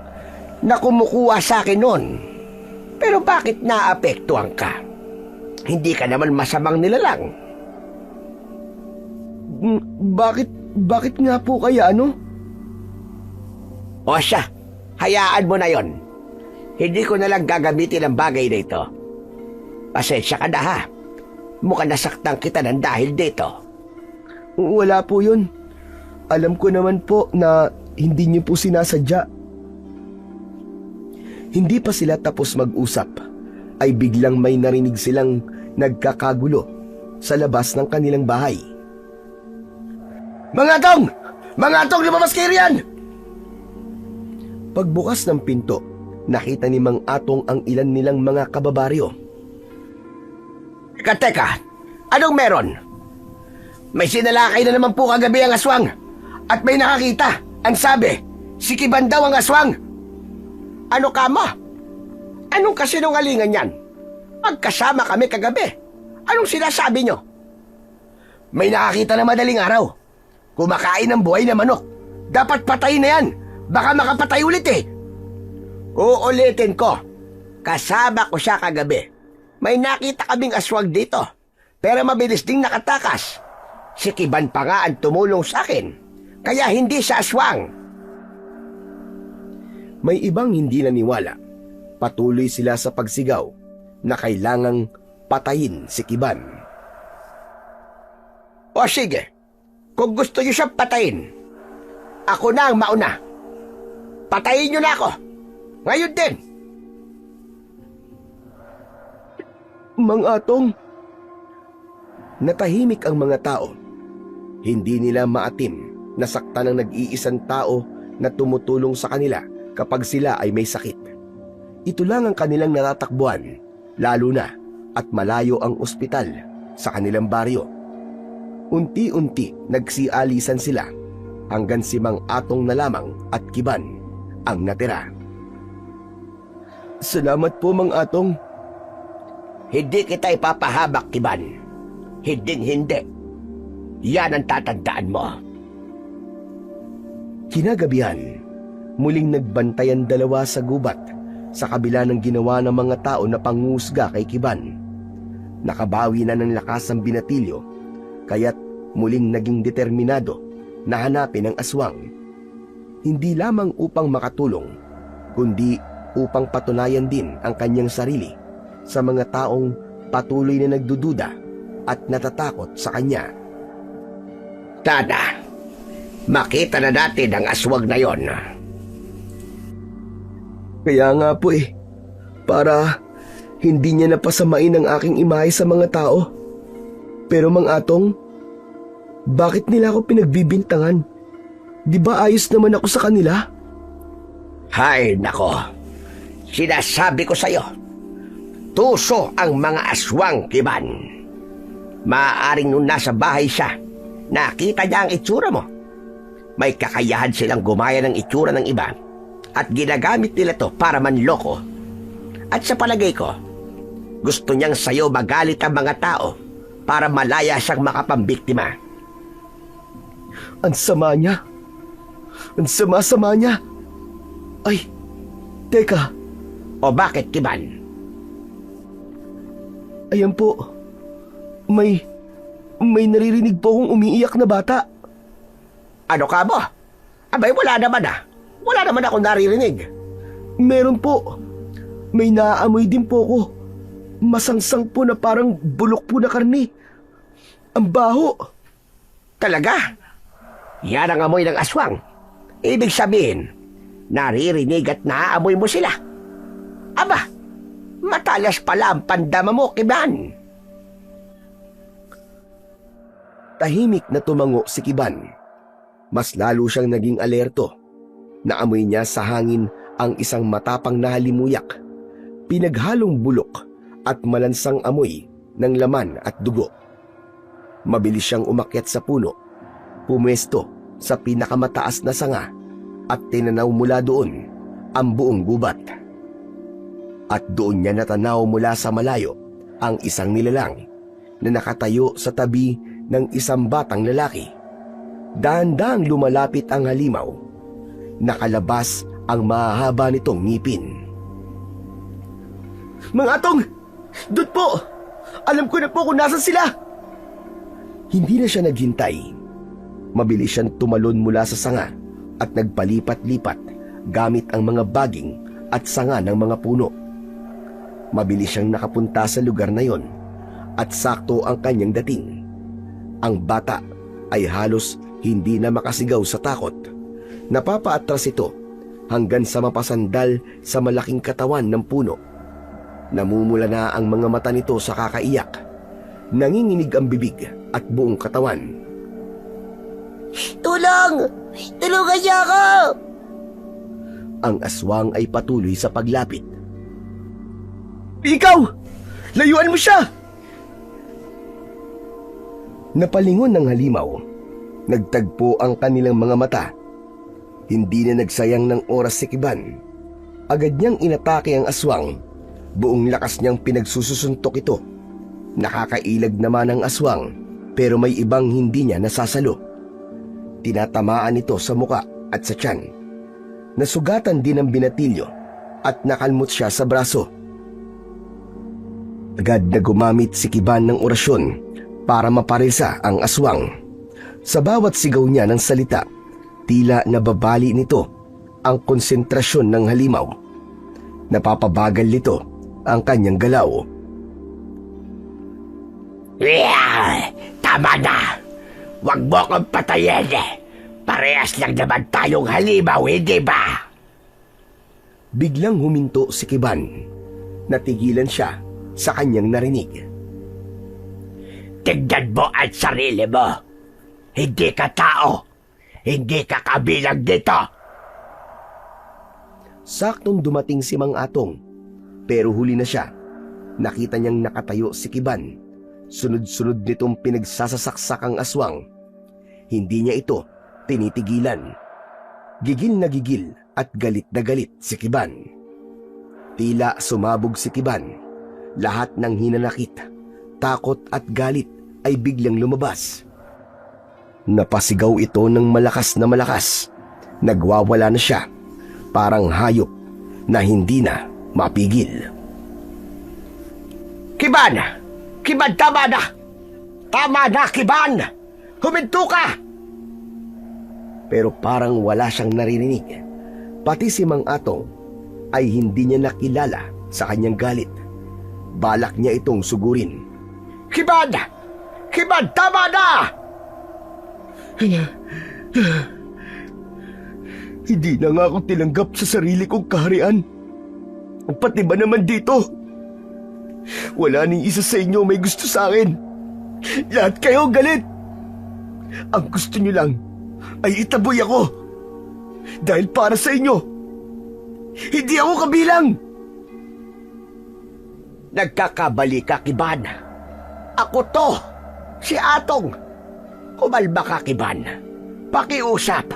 na kumukuha sa akin noon. Pero bakit naapektuhan ka? Hindi ka naman masamang nilalang. Bakit nga po kaya O siya, hayaan mo na yon. Hindi ko na lang gagamitin ang bagay na ito. Pasensya ka na ha. Mukhang nasaktan kita ng dahil dito. Wala po yun. Alam ko naman po na hindi niyo po sinasadya. Hindi pa sila tapos mag-usap, ay biglang may narinig silang nagkakagulo sa labas ng kanilang bahay. Mga Atong! Mga Atong, lumabas kayo riyan! Pagbukas ng pinto, nakita ni Mang Atong ang ilan nilang mga kababaryo. Teka, anong meron? May sinalakay na naman po kagabi ang aswang at may nakakita. Ang sabi, si Kiban daw ang aswang. Ano ka mo? Anong kasinungalingan yan? Magkasama kami kagabi. Anong sinasabi nyo? May nakakita na madaling araw. Kumakain ng buhay na manok. Dapat patayin na yan. Baka makapatay ulit eh. Uulitin ko. Kasama ko siya kagabi. May nakita kaming aswang dito. Pero mabilis ding nakatakas. Si Kiban pa nga ang tumulong sa akin. Kaya hindi siya aswang. May ibang hindi naniwala. Patuloy sila sa pagsigaw na kailangang patayin si Kiban. O sige, kung gusto niyo siya patayin, ako na ang mauna. Patayin niyo na ako. Ngayon din. Mang Atong! Natahimik ang mga tao. Hindi nila maatim na saktan ng nag-iisang tao na tumutulong sa kanila kapag sila ay may sakit. Ito lang ang kanilang natatakbuhan, lalo na at malayo ang ospital sa kanilang baryo. Unti-unti nagsialisan sila hanggang si Mang Atong na lamang at Kiban ang natira. Salamat po, Mang Atong. Hindi kita ipapahabak, Kiban. Hinding-hindi. Yan ang tatandaan mo. Kinagabihan, muling nagbantayan dalawa sa gubat sa kabila ng ginawa ng mga tao na pangusga kay Kiban. Nakabawi na ng lakas ang binatilyo, kaya't muling naging determinado na hanapin ang aswang. Hindi lamang upang makatulong, kundi upang patunayan din ang kanyang sarili sa mga taong patuloy na nagdududa at natatakot sa kanya. Tada, makita na natin ang aswang na yon. Kaya nga po para hindi niya napasamain ang aking imahe sa mga tao. Pero Mang Atong, bakit nila ako pinagbibintangan? Di ba ayos naman ako sa kanila? Hay nako, sinasabi ko sa'yo, tuso ang mga aswang, Kiban. Maaaring nung nasa bahay siya, nakita niya ang itsura mo. May kakayahan silang gumaya ng itsura ng iba at ginagamit nila to para manloko. At sa palagay ko, gusto niyang sa'yo magalit ang mga tao para malaya siyang makapambiktima. Ang sama niya. Ang sama-sama niya. Ay, teka. O bakit, Kiban? Ayan po. May naririnig po akong umiiyak na bata. Ano ka mo? Abay, wala naman ah. Wala naman akong naririnig. Meron po. May naaamoy din po ko. Masangsang po na parang bulok po na karne. Ang baho. Talaga? Yan ang amoy ng aswang. Ibig sabihin, naririnig at naaamoy mo sila. Aba, matalas pala ang pandama mo, Kiban. Tahimik na tumango si Kiban. Mas lalo siyang naging alerto. Naamoy niya sa hangin ang isang matapang na halimuyak, pinaghalong bulok at malansang amoy ng laman at dugo. Mabilis siyang umakyat sa puno, pumwesto sa pinakamataas na sanga at tinanaw mula doon ang buong gubat. At doon niya natanaw mula sa malayo ang isang nilalang na nakatayo sa tabi ng isang batang lalaki. Dahan-dahang lumalapit ang halimaw. Nakalabas ang mahahaba nitong ngipin. Mga Atong! Doon po! Alam ko na po kung nasan sila! Hindi na siya naghintay. Mabilis siyang tumalon mula sa sanga at nagpalipat-lipat gamit ang mga baging at sanga ng mga puno. Mabilis siyang nakapunta sa lugar na yon at sakto ang kanyang dating. Ang bata ay halos hindi na makasigaw sa takot. Napapaatras ito hanggang sa mapasandal sa malaking katawan ng puno. Namumula na ang mga mata nito sa kakaiyak. Nanginginig ang bibig at buong katawan. Tulong! Tulungan niyo ako! Ang aswang ay patuloy sa paglapit. Ikaw! Layuan mo siya! Napalingon ng halimaw. Nagtagpo ang kanilang mga mata. Hindi na nagsayang ng oras si Kiban. Agad niyang inatake ang aswang. Buong lakas niyang pinagsususuntok ito. Nakakailag naman ang aswang, pero may ibang hindi niya nasasalo. Tinatamaan ito sa muka at sa tiyan. Nasugatan din ang binatilyo at nakalmot siya sa braso. Agad na gumamit si Kiban ng orasyon para maparisa ang aswang. Sa bawat sigaw niya ng salita, tila nababali nito ang konsentrasyon ng halimaw. Napapabagal nito ang kanyang galaw. Tama na! Huwag mo akong patayin! Parehas lang naman tayong halimaw, hindi ba? Biglang huminto si Kiban. Natigilan siya sa kanyang narinig. Tignan mo ang sarili mo! Hindi ka tao! Hindi ka kabilang dito! Saktong dumating si Mang Atong, pero huli na siya. Nakita niyang nakatayo si Kiban. Sunod-sunod nitong pinagsasasaksak ang aswang. Hindi niya ito tinitigilan. Gigil na gigil at galit na galit si Kiban. Tila sumabog si Kiban. Lahat ng hinanakit, takot at galit ay biglang lumabas. Napasigaw ito ng malakas na malakas. Nagwawala na siya, parang hayop na hindi na mapigil. Kiban! Kiban, tama na! Tama na, Kiban! Huminto ka! Pero parang wala siyang naririnig. Pati si Mang Atong ay hindi niya nakilala sa kanyang galit. Balak niya itong sugurin. Kiban! Kiban, tama na! Hindi na nga ako tinanggap sa sarili kong kaharian. Pati ba naman dito? Wala ni isa sa inyo may gusto sa akin. Lahat kayo galit. Ang gusto niyo lang ay itaboy ako. Dahil para sa inyo, hindi ako kabilang. Nagkakabali ka, Kiban. Ako to, si Atong. Kumalma ka, Kiban. Pakiusap.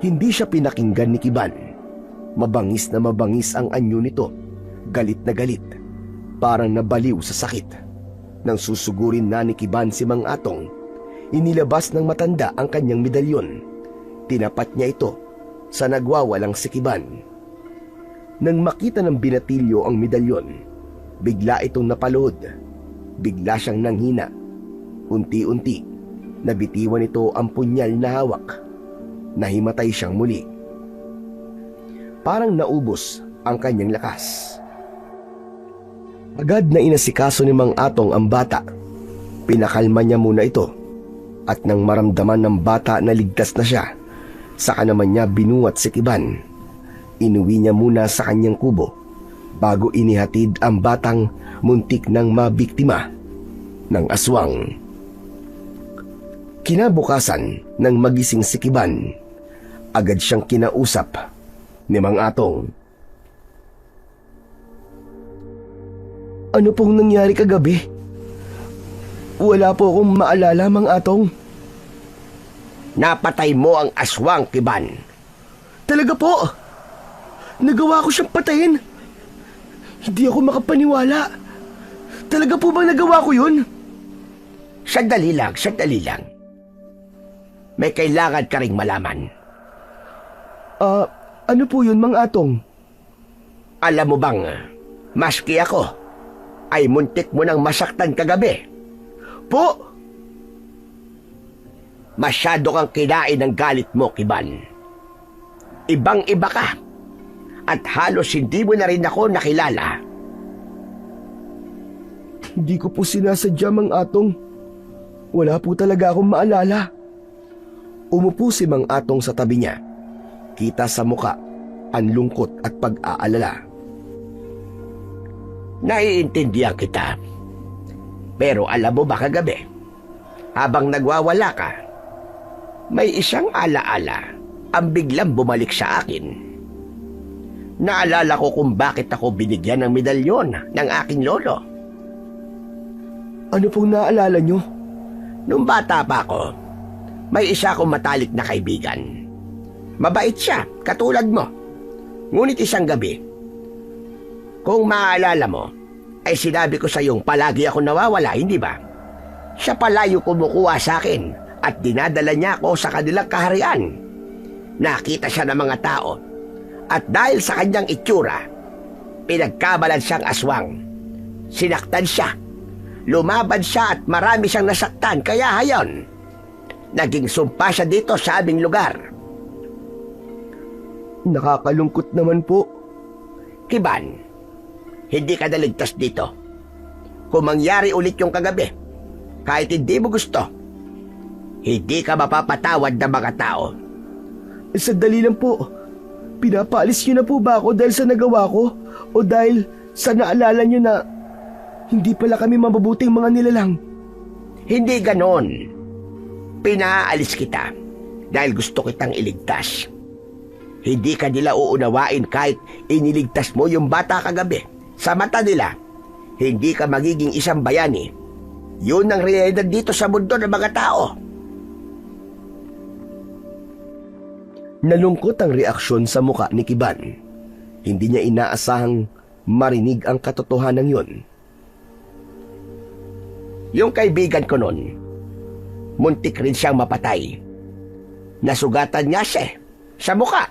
Hindi siya pinakinggan ni Kiban. Mabangis na mabangis ang anyo nito. Galit na galit. Parang nabaliw sa sakit. Nang susugurin na ni Kiban si Mang Atong, inilabas ng matanda ang kanyang medalyon. Tinapat niya ito sa nagwawalang si Kiban. Nang makita ng binatilyo ang medalyon, bigla itong napalood. Bigla siyang nanghina. Unti-unti, nabitiwan ito ang punyal na hawak. Nahimatay siyang muli. Parang naubos ang kanyang lakas. Agad na inasikaso ni Mang Atong ang bata. Pinakalma niya muna ito. At nang maramdaman ng bata na ligtas na siya, saka naman niya binuhat si Kiban. Inuwi niya muna sa kanyang kubo bago inihatid ang batang muntik ng mabiktima ng aswang. Kinabukasan nang magising si Kiban, agad siyang kinausap ni Mang Atong. Ano pong nangyari kagabi? Wala po akong maalala, Mang Atong. Napatay mo ang aswang, Kiban. Talaga po? Nagawa ko siyang patayin. Hindi ako makapaniwala. Talaga po bang nagawa ko yun? Sandali lang. May kailangan ka ring malaman. Ano po yun, Mang Atong? Alam mo bang, maski ako, ay muntik mo nang masaktan kagabi. Po! Masyado kang kinain ng galit mo, Kiban. Ibang-iba ka. At halos hindi mo na rin ako nakilala. Hindi ko po sinasadya, Mang Atong. Wala po talaga akong maalala. Umupo si Mang Atong sa tabi niya. Kita sa muka ang lungkot at pag-aalala. Naiintindihan kita. Pero alam mo ba kagabi, habang nagwawala ka, may isang alaala ang biglang bumalik sa akin. Naalala ko kung bakit ako binigyan ng medalyon ng aking lolo. Ano pong naalala nyo? Nung bata pa ako, may isa akong matalik na kaibigan. Mabait siya, katulad mo. Ngunit isang gabi, kung maaalala mo, ay sinabi ko sa iyong palagi ako nawawala, hindi ba? Siya pala yung kumukuha sa akin at dinadala niya ako sa kanilang kaharian. Nakita siya ng mga tao at dahil sa kanyang itsura, pinagkabalan siyang aswang. Sinaktan siya, lumaban siya at marami siyang nasaktan, kaya hayon, naging sumpa siya dito sa aming lugar. Nakakalungkot naman po. Kiban, hindi ka naligtas dito. Kung mangyari ulit yung kagabi, kahit hindi mo gusto, hindi ka mapapatawad ng mga tao. Sandali lang po. Pinapaalis nyo na po ba ako dahil sa nagawa ko? O dahil sa naalala nyo na hindi pala kami mabubuting mga nilalang? Hindi ganon. Pinaalis kita dahil gusto kitang iligtas. Hindi ka nila uunawain kahit iniligtas mo yung bata kagabi. Sa mata nila, hindi ka magiging isang bayani. Yun ang realidad dito sa mundo ng mga tao. Nalungkot ang reaksyon sa muka ni Kiban. Hindi niya inaasahang marinig ang katotohanan yun. Yung kaibigan ko nun, muntik rin siyang mapatay. Nasugatan niya siya sa muka.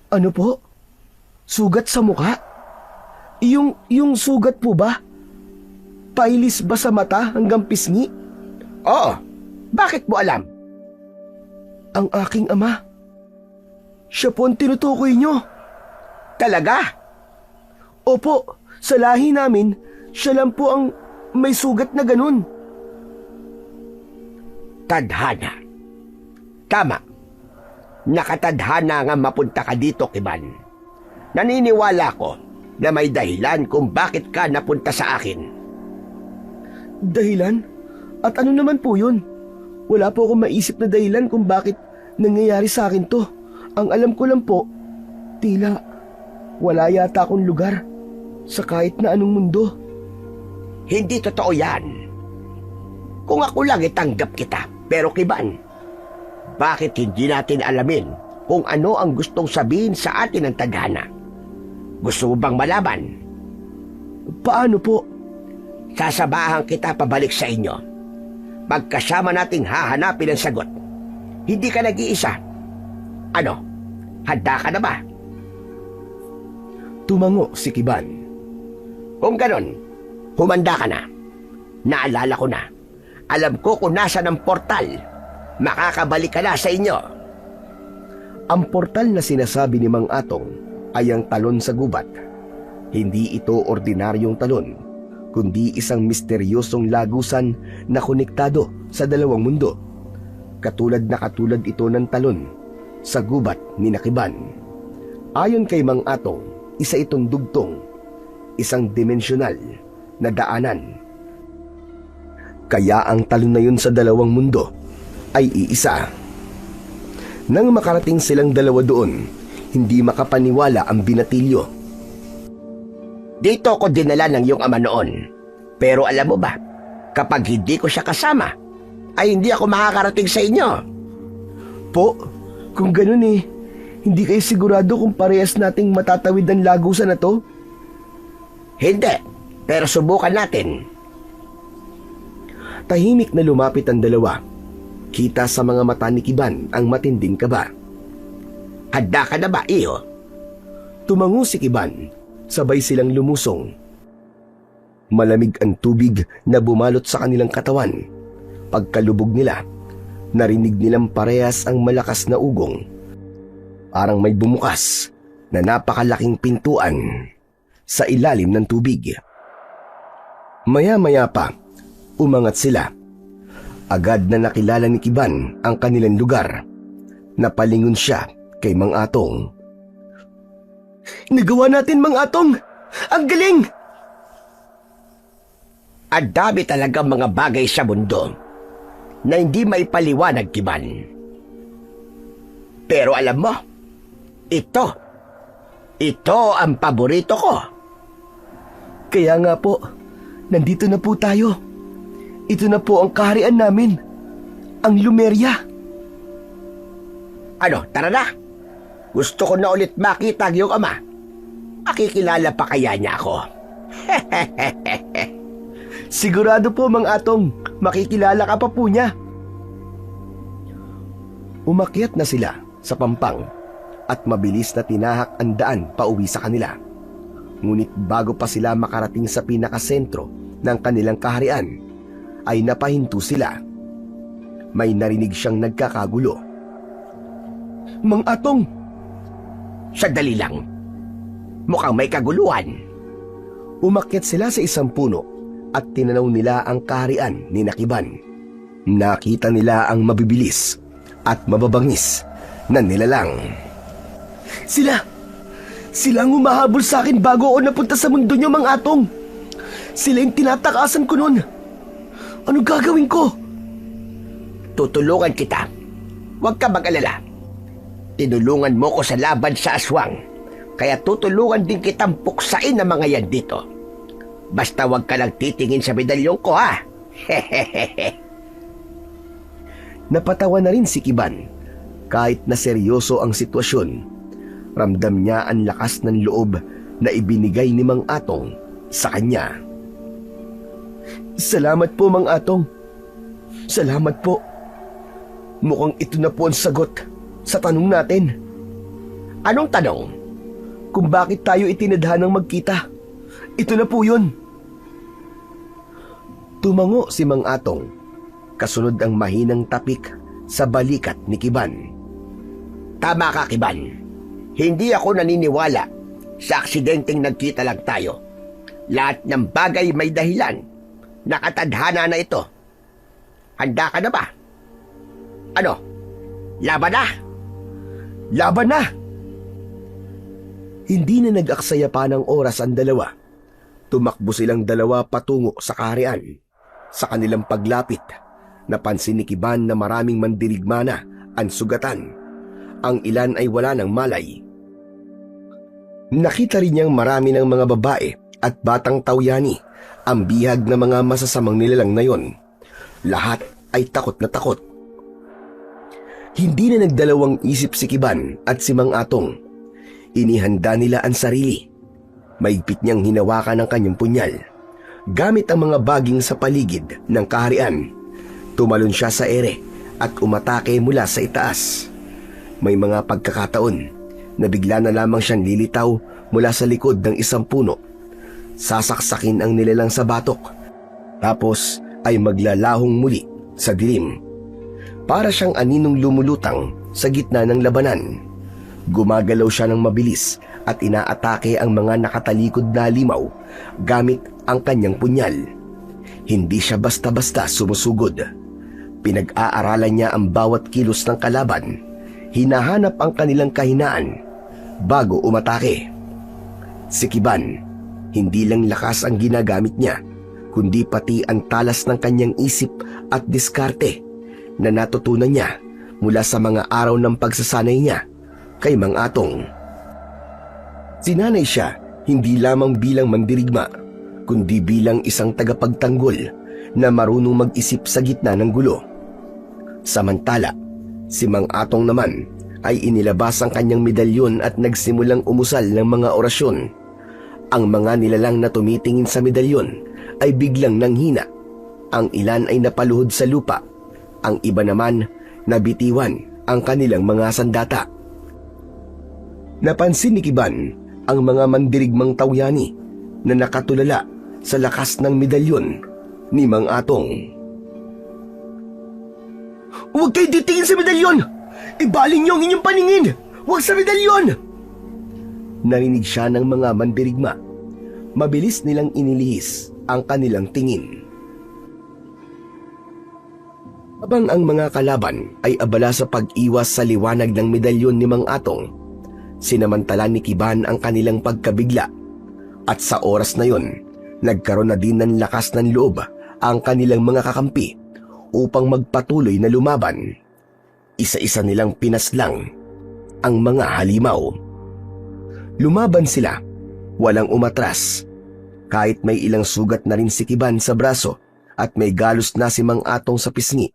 Ano po? Sugat sa mukha? Yung sugat po ba? Pailis ba sa mata hanggang pisngi? Oo, bakit mo alam? Ang aking ama. Siya po ang tinutukoy nyo. Talaga? Opo, sa lahi namin, siya lang po ang may sugat na ganun. Tadhana. Tama. Nakatadhana nga mapunta ka dito, Kiban. Naniniwala ko na may dahilan kung bakit ka napunta sa akin. Dahilan? At ano naman po yun? Wala po akong maisip na dahilan kung bakit nangyayari sa akin to. Ang alam ko lang po, tila wala yata akong lugar sa kahit na anong mundo. Hindi totoo yan. Kung ako lang itanggap kita, pero Kiban, bakit hindi natin alamin kung ano ang gustong sabihin sa atin ng tadhana? Gusto mo bang malaman? Paano po? Sasabahan kita pabalik sa inyo. Magkasama nating hahanapin ang sagot. Hindi ka nag-iisa. Ano? Handa ka na ba? Tumango si Kiban. Kung ganon, humanda ka na. Naalala ko na. Alam ko kung nasa ng portal. Makakabalik ka na sa inyo. Ang portal na sinasabi ni Mang Atong ay ang talon sa gubat. Hindi ito ordinaryong talon, kundi isang misteryosong lagusan na konektado sa dalawang mundo. Katulad ito ng talon sa gubat ni Kiban. Ayon kay Mang Atong, isa itong dugtong, isang dimensyonal na daanan. Kaya ang talon na yun sa dalawang mundo ay iisa. Nang makarating silang dalawa doon, hindi makapaniwala ang binatilyo. Dito ko dinala ng iyong ama noon. Pero alam mo ba, kapag hindi ko siya kasama, ay hindi ako makakarating sa inyo. Po, kung ganun hindi kayo sigurado kung parehas nating matatawid ang lagusan na to? Hindi, pero subukan natin. Tahimik na lumapit ang dalawa. Kita sa mga mata ni Kiban ang matinding kaba. Handa ka na ba, iyo? Tumango si Kiban, sabay silang lumusong. Malamig ang tubig na bumalot sa kanilang katawan. Pagkalubog nila, narinig nilang parehas ang malakas na ugong. Parang may bumukas na napakalaking pintuan sa ilalim ng tubig. Maya-maya pa, umangat sila. Agad na nakilala ni Kiban ang kanilang lugar. Napalingon siya kay Mang Atong. Nagawa natin, Mang Atong! Ang galing! Ang dami talaga mga bagay sa mundo na hindi maipaliwanag, Kiban. Pero alam mo, ito ang paborito ko. Kaya nga po, nandito na po tayo. Ito na po ang kaharian namin, ang Lumeria. Ano, tara na. Gusto ko na ulit makita ang iyong ama. Makikilala pa kaya niya ako? Sigurado po, Mang Atong, makikilala ka pa po niya. Umakyat na sila sa pampang at mabilis na tinahak ang daan pauwi sa kanila. Ngunit bago pa sila makarating sa pinakasentro ng kanilang kaharian, ay napahinto sila. May narinig siyang nagkakagulo. Mang Atong! Sandali lang. Mukhang may kaguluhan. Umakyat sila sa isang puno at tinanaw nila ang kaharian ni Kiban. Nakita nila ang mabibilis at mababangis na nilalang. Sila ang humahabol sa akin bago ako napunta sa mundo niyo, Mang Atong. Sila yung tinatakasan ko noon. Ano gagawin ko? Tutulungan kita. Huwag ka mag-alala. Tinulungan mo ko sa laban sa aswang. Kaya tutulungan din kitang puksain ang mga yan dito. Basta huwag ka lang titingin sa medalyong ko, ha? Napatawa na rin si Kiban. Kahit na seryoso ang sitwasyon, ramdam niya ang lakas ng loob na ibinigay ni Mang Atong sa kanya. Salamat po, Mang Atong. Salamat po. Mukhang ito na po ang sagot sa tanong natin. Anong tanong? Kung bakit tayo itinadhanang magkita. Ito na po yun. Tumango si Mang Atong. Kasunod ang mahinang tapik sa balikat ni Kiban. Tama ka, Kiban. Hindi ako naniniwala sa aksidenteng nagkita lang tayo. Lahat ng bagay may dahilan. Nakatadhana na ito. Handa ka na ba? Ano? Laban na? Laban na! Hindi na nag-aksaya pa ng oras ang dalawa. Tumakbo silang dalawa patungo sa kaharian. Sa kanilang paglapit, napansin ni Kiban na maraming mandirigma na ang sugatan. Ang ilan ay wala ng malay. Nakita rin niyang marami ng mga babae at batang tawyani ang bihag na mga masasamang nilalang na yon. Lahat ay takot na takot. Hindi na nagdalawang isip si Kiban at si Mang Atong. Inihanda nila ang sarili. Maigpit niyang hinawakan ang kanyang punyal. Gamit ang mga baging sa paligid ng kaharian, tumalon siya sa ere at umatake mula sa itaas. May mga pagkakataon na bigla na lamang siyang lilitaw mula sa likod ng isang puno. Sasaksakin ang nilalang sa batok, tapos ay maglalahong muli sa dilim. Para siyang aninong lumulutang sa gitna ng labanan. Gumagalaw siya ng mabilis at inaatake ang mga nakatalikod na limaw gamit ang kanyang punyal. Hindi siya basta-basta sumusugod. Pinag-aaralan niya ang bawat kilos ng kalaban. Hinahanap ang kanilang kahinaan bago umatake. Si Kiban, hindi lang lakas ang ginagamit niya, kundi pati ang talas ng kanyang isip at diskarte na natutunan niya mula sa mga araw ng pagsasanay niya kay Mang Atong. Sinanay siya hindi lamang bilang mandirigma, kundi bilang isang tagapagtanggol na marunong mag-isip sa gitna ng gulo. Samantala, si Mang Atong naman ay inilabas ang kanyang medalyon at nagsimulang umusal ng mga orasyon. Ang mga nilalang na tumitingin sa medalyon ay biglang nanghina. Ang ilan ay napaluhod sa lupa. Ang iba naman nabitiwan ang kanilang mga sandata. Napansin ni Kiban ang mga mandirigmang tawyani na nakatulala sa lakas ng medalyon ni Mang Atong. "Huwag kayo titingin sa medalyon! Ibaling niyo ang inyong paningin! Huwag sa medalyon!" Narinig siya ng mga mandirigma. Mabilis nilang inilihis ang kanilang tingin. Habang ang mga kalaban ay abala sa pag-iwas sa liwanag ng medalyon ni Mang Atong, sinamantala ni Kiban ang kanilang pagkabigla. At sa oras na yon, nagkaroon na din ng lakas ng loob ang kanilang mga kakampi upang magpatuloy na lumaban. Isa-isa nilang pinaslang ang mga halimaw. Lumaban sila, walang umatras. Kahit may ilang sugat na rin si Kiban sa braso at may galos na si Mang Atong sa pisngi,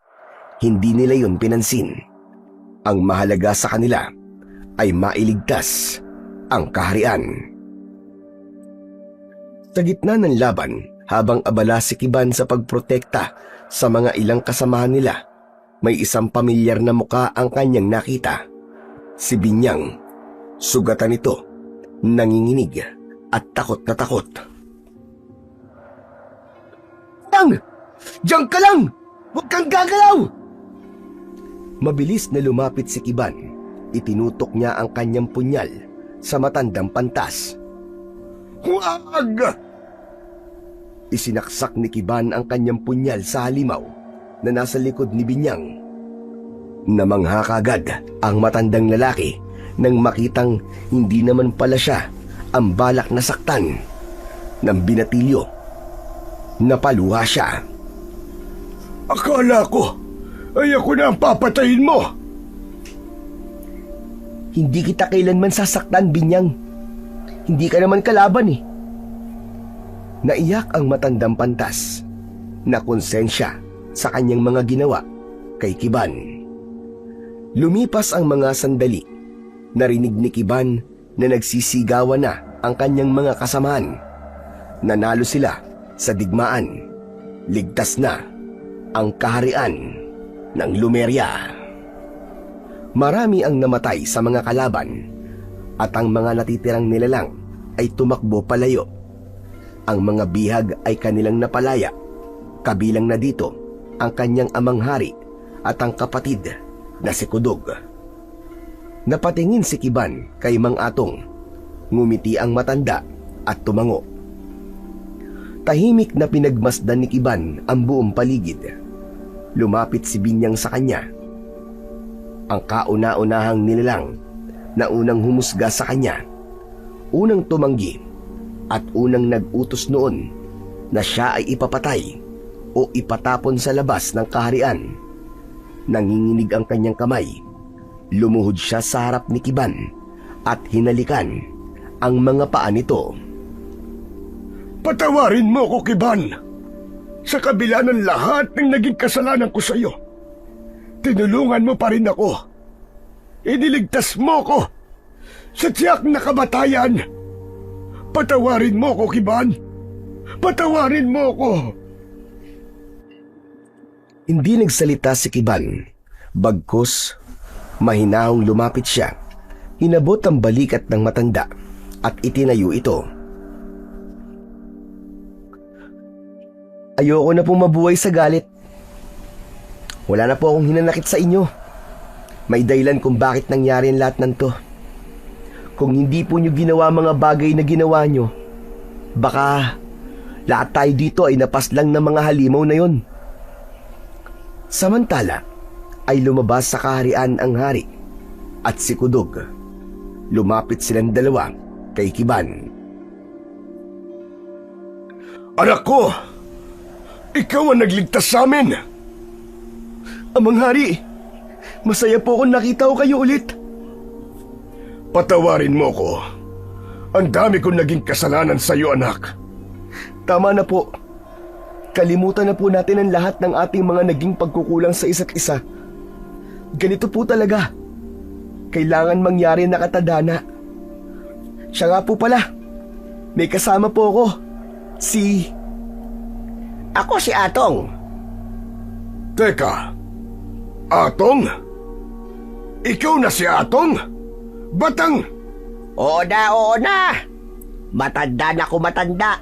hindi nila yun pinansin. Ang mahalaga sa kanila ay mailigtas ang kaharian. Sa gitna ng laban, habang abala si Kiban sa pagprotekta sa mga ilang kasamahan nila, may isang pamilyar na muka ang kanyang nakita. Si Binyang. Sugatan ito, nanginginig at takot na takot. "Binyang! Diyan ka lang! Huwag kang gagalaw!" Mabilis na lumapit si Kiban. Itinutok niya ang kanyang punyal sa matandang pantas. Huwag! Isinaksak ni Kiban ang kanyang punyal sa halimaw na nasa likod ni Binyang. Namangha kagad ang matandang lalaki nang makitang hindi naman pala siya ang balak na saktan ng binatilyo. Napaluha siya. Akala ko ay ako na ang papatayin mo. "Hindi kita kailanman sasaktan, Binyang. Hindi ka naman kalaban eh." Naiyak ang matandang pantas na konsensya sa kanyang mga ginawa kay Kiban. Lumipas ang mga sandali. Narinig ni Kiban na nagsisigawan na ang kanyang mga kasamahan. Nanalo sila sa digmaan. Ligtas na ang kaharian ng Lumeria. Marami ang namatay sa mga kalaban at ang mga natitirang nilalang ay tumakbo palayo. Ang mga bihag ay kanilang napalaya, kabilang na dito ang kanyang amang hari at ang kapatid na si Kudog. Napatingin si Kiban kay Mang Atong. Ngumiti ang matanda at tumango. Tahimik na pinagmasdan ni Kiban ang buong paligid. Lumapit si Binyang sa kanya. Ang kauna-unahang nilalang na unang humusga sa kanya, unang tumanggi at unang nag-utos noon na siya ay ipapatay o ipatapon sa labas ng kaharian. Nanginginig ang kanyang kamay. Lumuhod siya sa harap ni Kiban at hinalikan ang mga paa nito. Patawarin mo ko, Kiban. Sa kabila ng lahat ng naging kasalanan ko sa iyo, tinulungan mo pa rin ako. Iniligtas mo ko sa tiyak na kamatayan. Patawarin mo ko, Kiban. Patawarin mo ko. Hindi nagsalita si Kiban. Bagkus, mahinahong lumapit siya. Hinabot ang balikat ng matanda at itinayo ito. "Ayoko na pong mabuhay sa galit. Wala na po akong hinanakit sa inyo. May dahilan kung bakit nangyari ang lahat ng to. Kung hindi po nyo ginawa mga bagay na ginawa nyo, baka lahat tayo dito ay napaslang ng mga halimaw na yon." Samantala ay lumabas sa kaharian ang hari at si Kudog. Lumapit silang dalawa kay Kiban. Anak ko, ikaw ang nagligtas sa amin. "Amang hari, masaya po akong nakita ko kayo ulit." Patawarin mo ko. Ang dami kong naging kasalanan sa iyo, anak. "Tama na po. Kalimutan na po natin ang lahat ng ating mga naging pagkukulang sa isa't isa. Ganito po talaga. Kailangan mangyari na katadhana. Siya nga po pala. May kasama po ako. Ako si Atong. Teka, Atong? Ikaw na si Atong? Batang? Oo na. Matanda na ko matanda.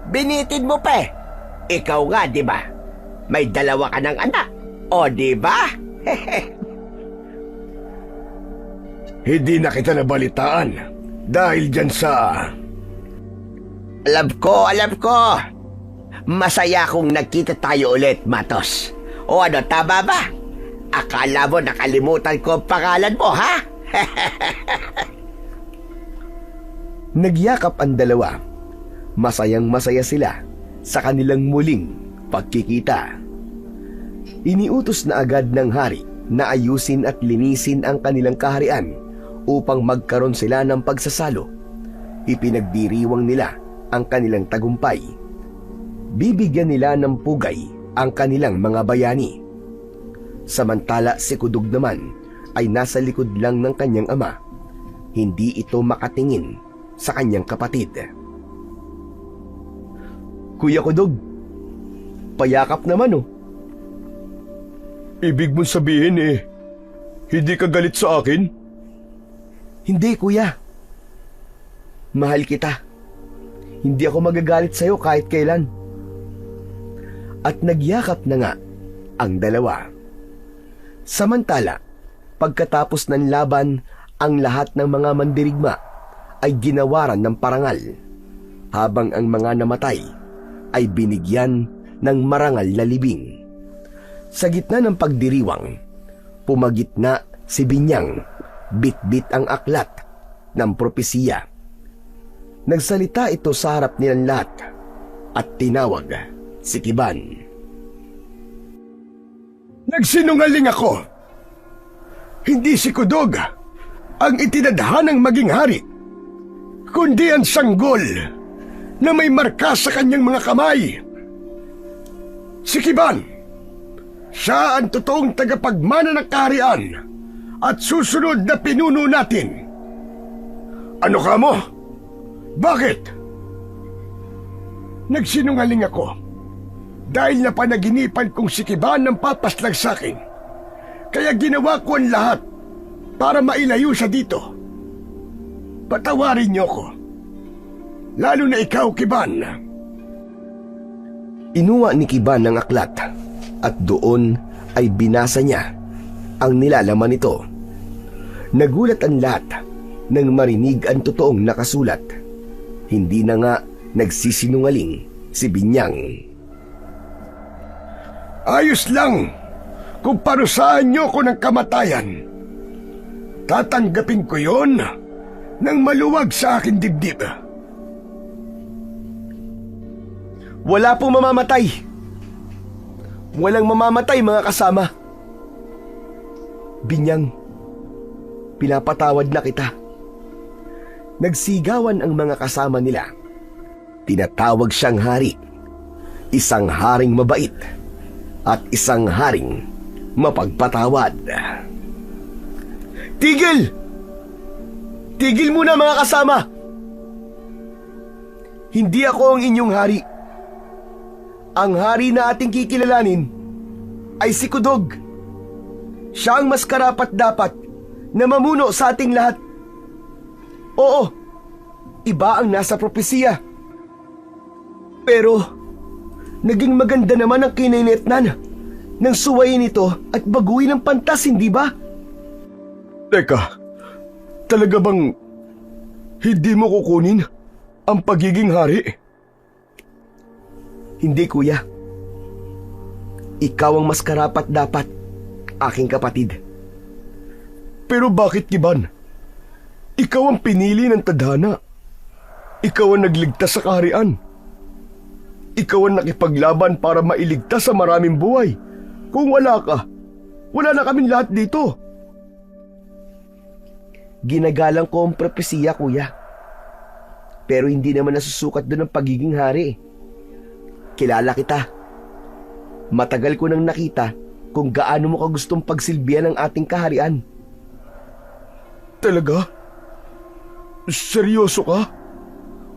Binitin mo pa eh. Ikaw nga, di ba? May dalawa ka ng anak. O, di ba? Hindi na kita nabalitaan dahil dyan sa... Alam ko. Masaya kung nagkita tayo ulit, Matos. O ano, tama ba? Akala mo nakalimutan ko ang pangalan mo, ha? Nagyakap ang dalawa. Masayang-masaya sila sa kanilang muling pagkikita. Iniutos na agad ng hari na ayusin at linisin ang kanilang kaharian upang magkaroon sila ng pagsasalo. Ipinagdiriwang nila ang kanilang tagumpay. Bibigyan nila ng pugay ang kanilang mga bayani. Samantala si Kudog naman ay nasa likod lang ng kanyang ama. Hindi ito makatingin sa kanyang kapatid. Kuya Kudog, payakap naman oh. Ibig mong sabihin hindi ka galit sa akin? Hindi kuya. Mahal kita. Hindi ako magagalit sa'yo kahit kailan. At nagyakap na nga ang dalawa. Samantala, pagkatapos ng laban, ang lahat ng mga mandirigma ay ginawaran ng parangal, habang ang mga namatay ay binigyan ng marangal na libing. Sa gitna ng pagdiriwang, pumagitna si Binyang, bitbit ang aklat ng propesiya. Nagsalita ito sa harap nilang lahat at tinawag si Kiban. Nagsinungaling ako. Hindi si Kudog ang itinadhanang maging hari, kundi ang sanggol na may marka sa kanyang mga kamay. Si Kiban, siya ang totoong tagapagmana ng kaharian at susunod na pinuno natin. Ano ka mo? Bakit? Nagsinungaling ako dahil napanaginipan kong si Kiban ang papaslag sa akin. Kaya ginawa ko ang lahat para mailayo siya dito. Patawarin niyo ko. Lalo na ikaw, Kiban. Inuwa ni Kiban ang aklat at doon ay binasa niya ang nilalaman nito. Nagulat ang lahat nang marinig ang totoong nakasulat. Hindi na nga nagsisinungaling si Binyang. Ayos lang kung parusahan niyo ko ng kamatayan. Tatanggapin ko yon nang maluwag sa aking dibdib. Wala pong mamamatay. Walang mamamatay mga kasama. Binyang, pinapatawad na kita. Nagsigawan ang mga kasama nila. Tinatawag siyang hari. Isang haring mabait at isang haring mapagpatawad. Tigil! Tigil muna mga kasama! Hindi ako ang inyong hari. Ang hari na ating kikilalanin ay si Kudog. Siya ang mas karapat-dapat na mamuno sa ating lahat. Oo, iba ang nasa propesiya. Pero, naging maganda naman ang kinainetnan nang suwayin ito at baguhin ang pantas, hindi ba? Teka, talaga bang hindi mo kukunin ang pagiging hari? Hindi, kuya. Ikaw ang mas karapat-dapat, aking kapatid. Pero bakit, Kiban? Ikaw ang pinili ng tadhana. Ikaw ang nagligtas sa kaharian. Ikaw ang nakipaglaban para mailigtas sa maraming buhay. Kung wala ka, wala na kaming lahat dito. Ginagalang ko ang propesiya, kuya. Pero hindi naman nasusukat doon ang pagiging hari. Kilala kita. Matagal ko nang nakita kung gaano mo kagustong pagsilbihan ang ating kaharian. Talaga? Seryoso ka?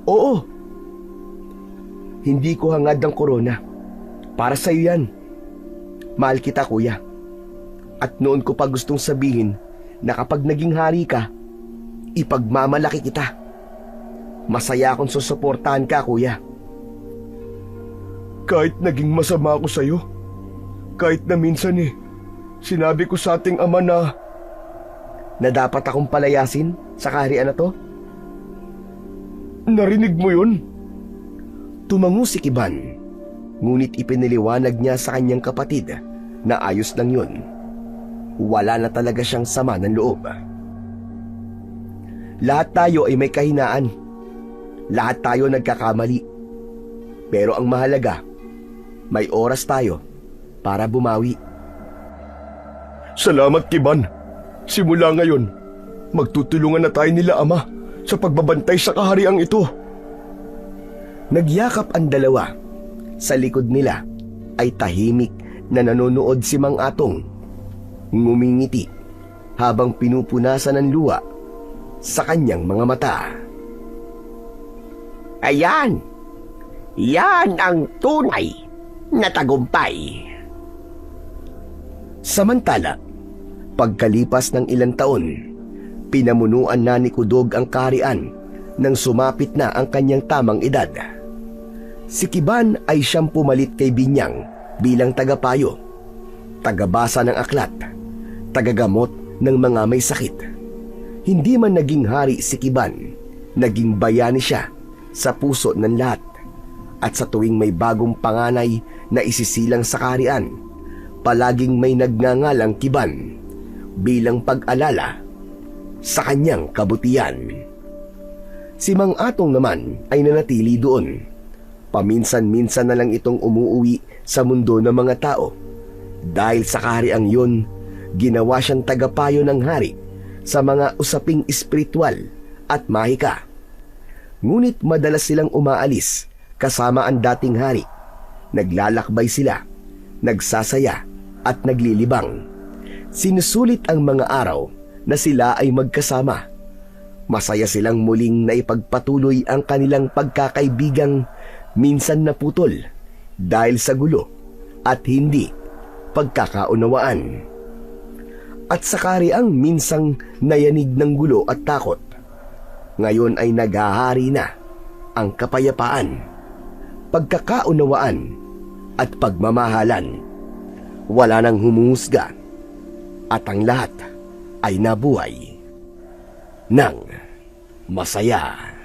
Oo. Hindi ko hangad ang korona. Para sa'yo yan. Mahal kita, kuya. At noon ko pa gustong sabihin na kapag naging hari ka, ipagmamalaki kita. Masaya akong susuportahan ka, kuya. Kahit naging masama ako sa'yo, kahit na minsan sinabi ko sa ating ama na dapat akong palayasin sa kaharian na to? narinig mo yun? Tumango si Kiban, ngunit ipiniliwanag niya sa kanyang kapatid na ayos lang yun. Wala na talaga siyang sama ng loob. Lahat tayo ay may kahinaan. Lahat tayo nagkakamali. Pero ang mahalaga, may oras tayo para bumawi. Salamat, Kiban. Simula ngayon, magtutulungan na tayo nila ama sa pagbabantay sa kahariang ito. Nagyakap ang dalawa. Sa likod nila ay tahimik na nanonood si Mang Atong. Ngumingiti habang pinupunasan ng luha sa kanyang mga mata. Ayan! Yan ang tunay na tagumpay. Samantala, pagkalipas ng ilang taon, pinamunuan na ni Kudog ang kaharian nang sumapit na ang kanyang tamang edad. Si Kiban ay siyang pumalit kay Binyang bilang tagapayo, tagabasa ng aklat, tagagamot ng mga may sakit. Hindi man naging hari si Kiban, naging bayani siya sa puso ng lahat. At sa tuwing may bagong panganay na isisilang sa kaharian, palaging may nagngangalang Kiban bilang pag-alala sa kanyang kabutihan. Si Mang Atong naman ay nanatili doon. Paminsan-minsan na lang itong umuuwi sa mundo ng mga tao. Dahil sa kahariang yun, ginawa siyang tagapayo ng hari sa mga usaping espiritual at mahika. Ngunit madalas silang umaalis kasama ang dating hari. Naglalakbay sila, nagsasaya at naglilibang. Sinusulit ang mga araw na sila ay magkasama. Masaya silang muling naipagpatuloy ang kanilang pagkakaibigang minsan naputol dahil sa gulo at hindi pagkakaunawaan. At sa kahariang minsang nayanig ng gulo at takot, ngayon ay naghahari na ang kapayapaan, pagkakaunawaan at pagmamahalan. Wala nang humuhusga at ang lahat ay nabuhay ng masaya.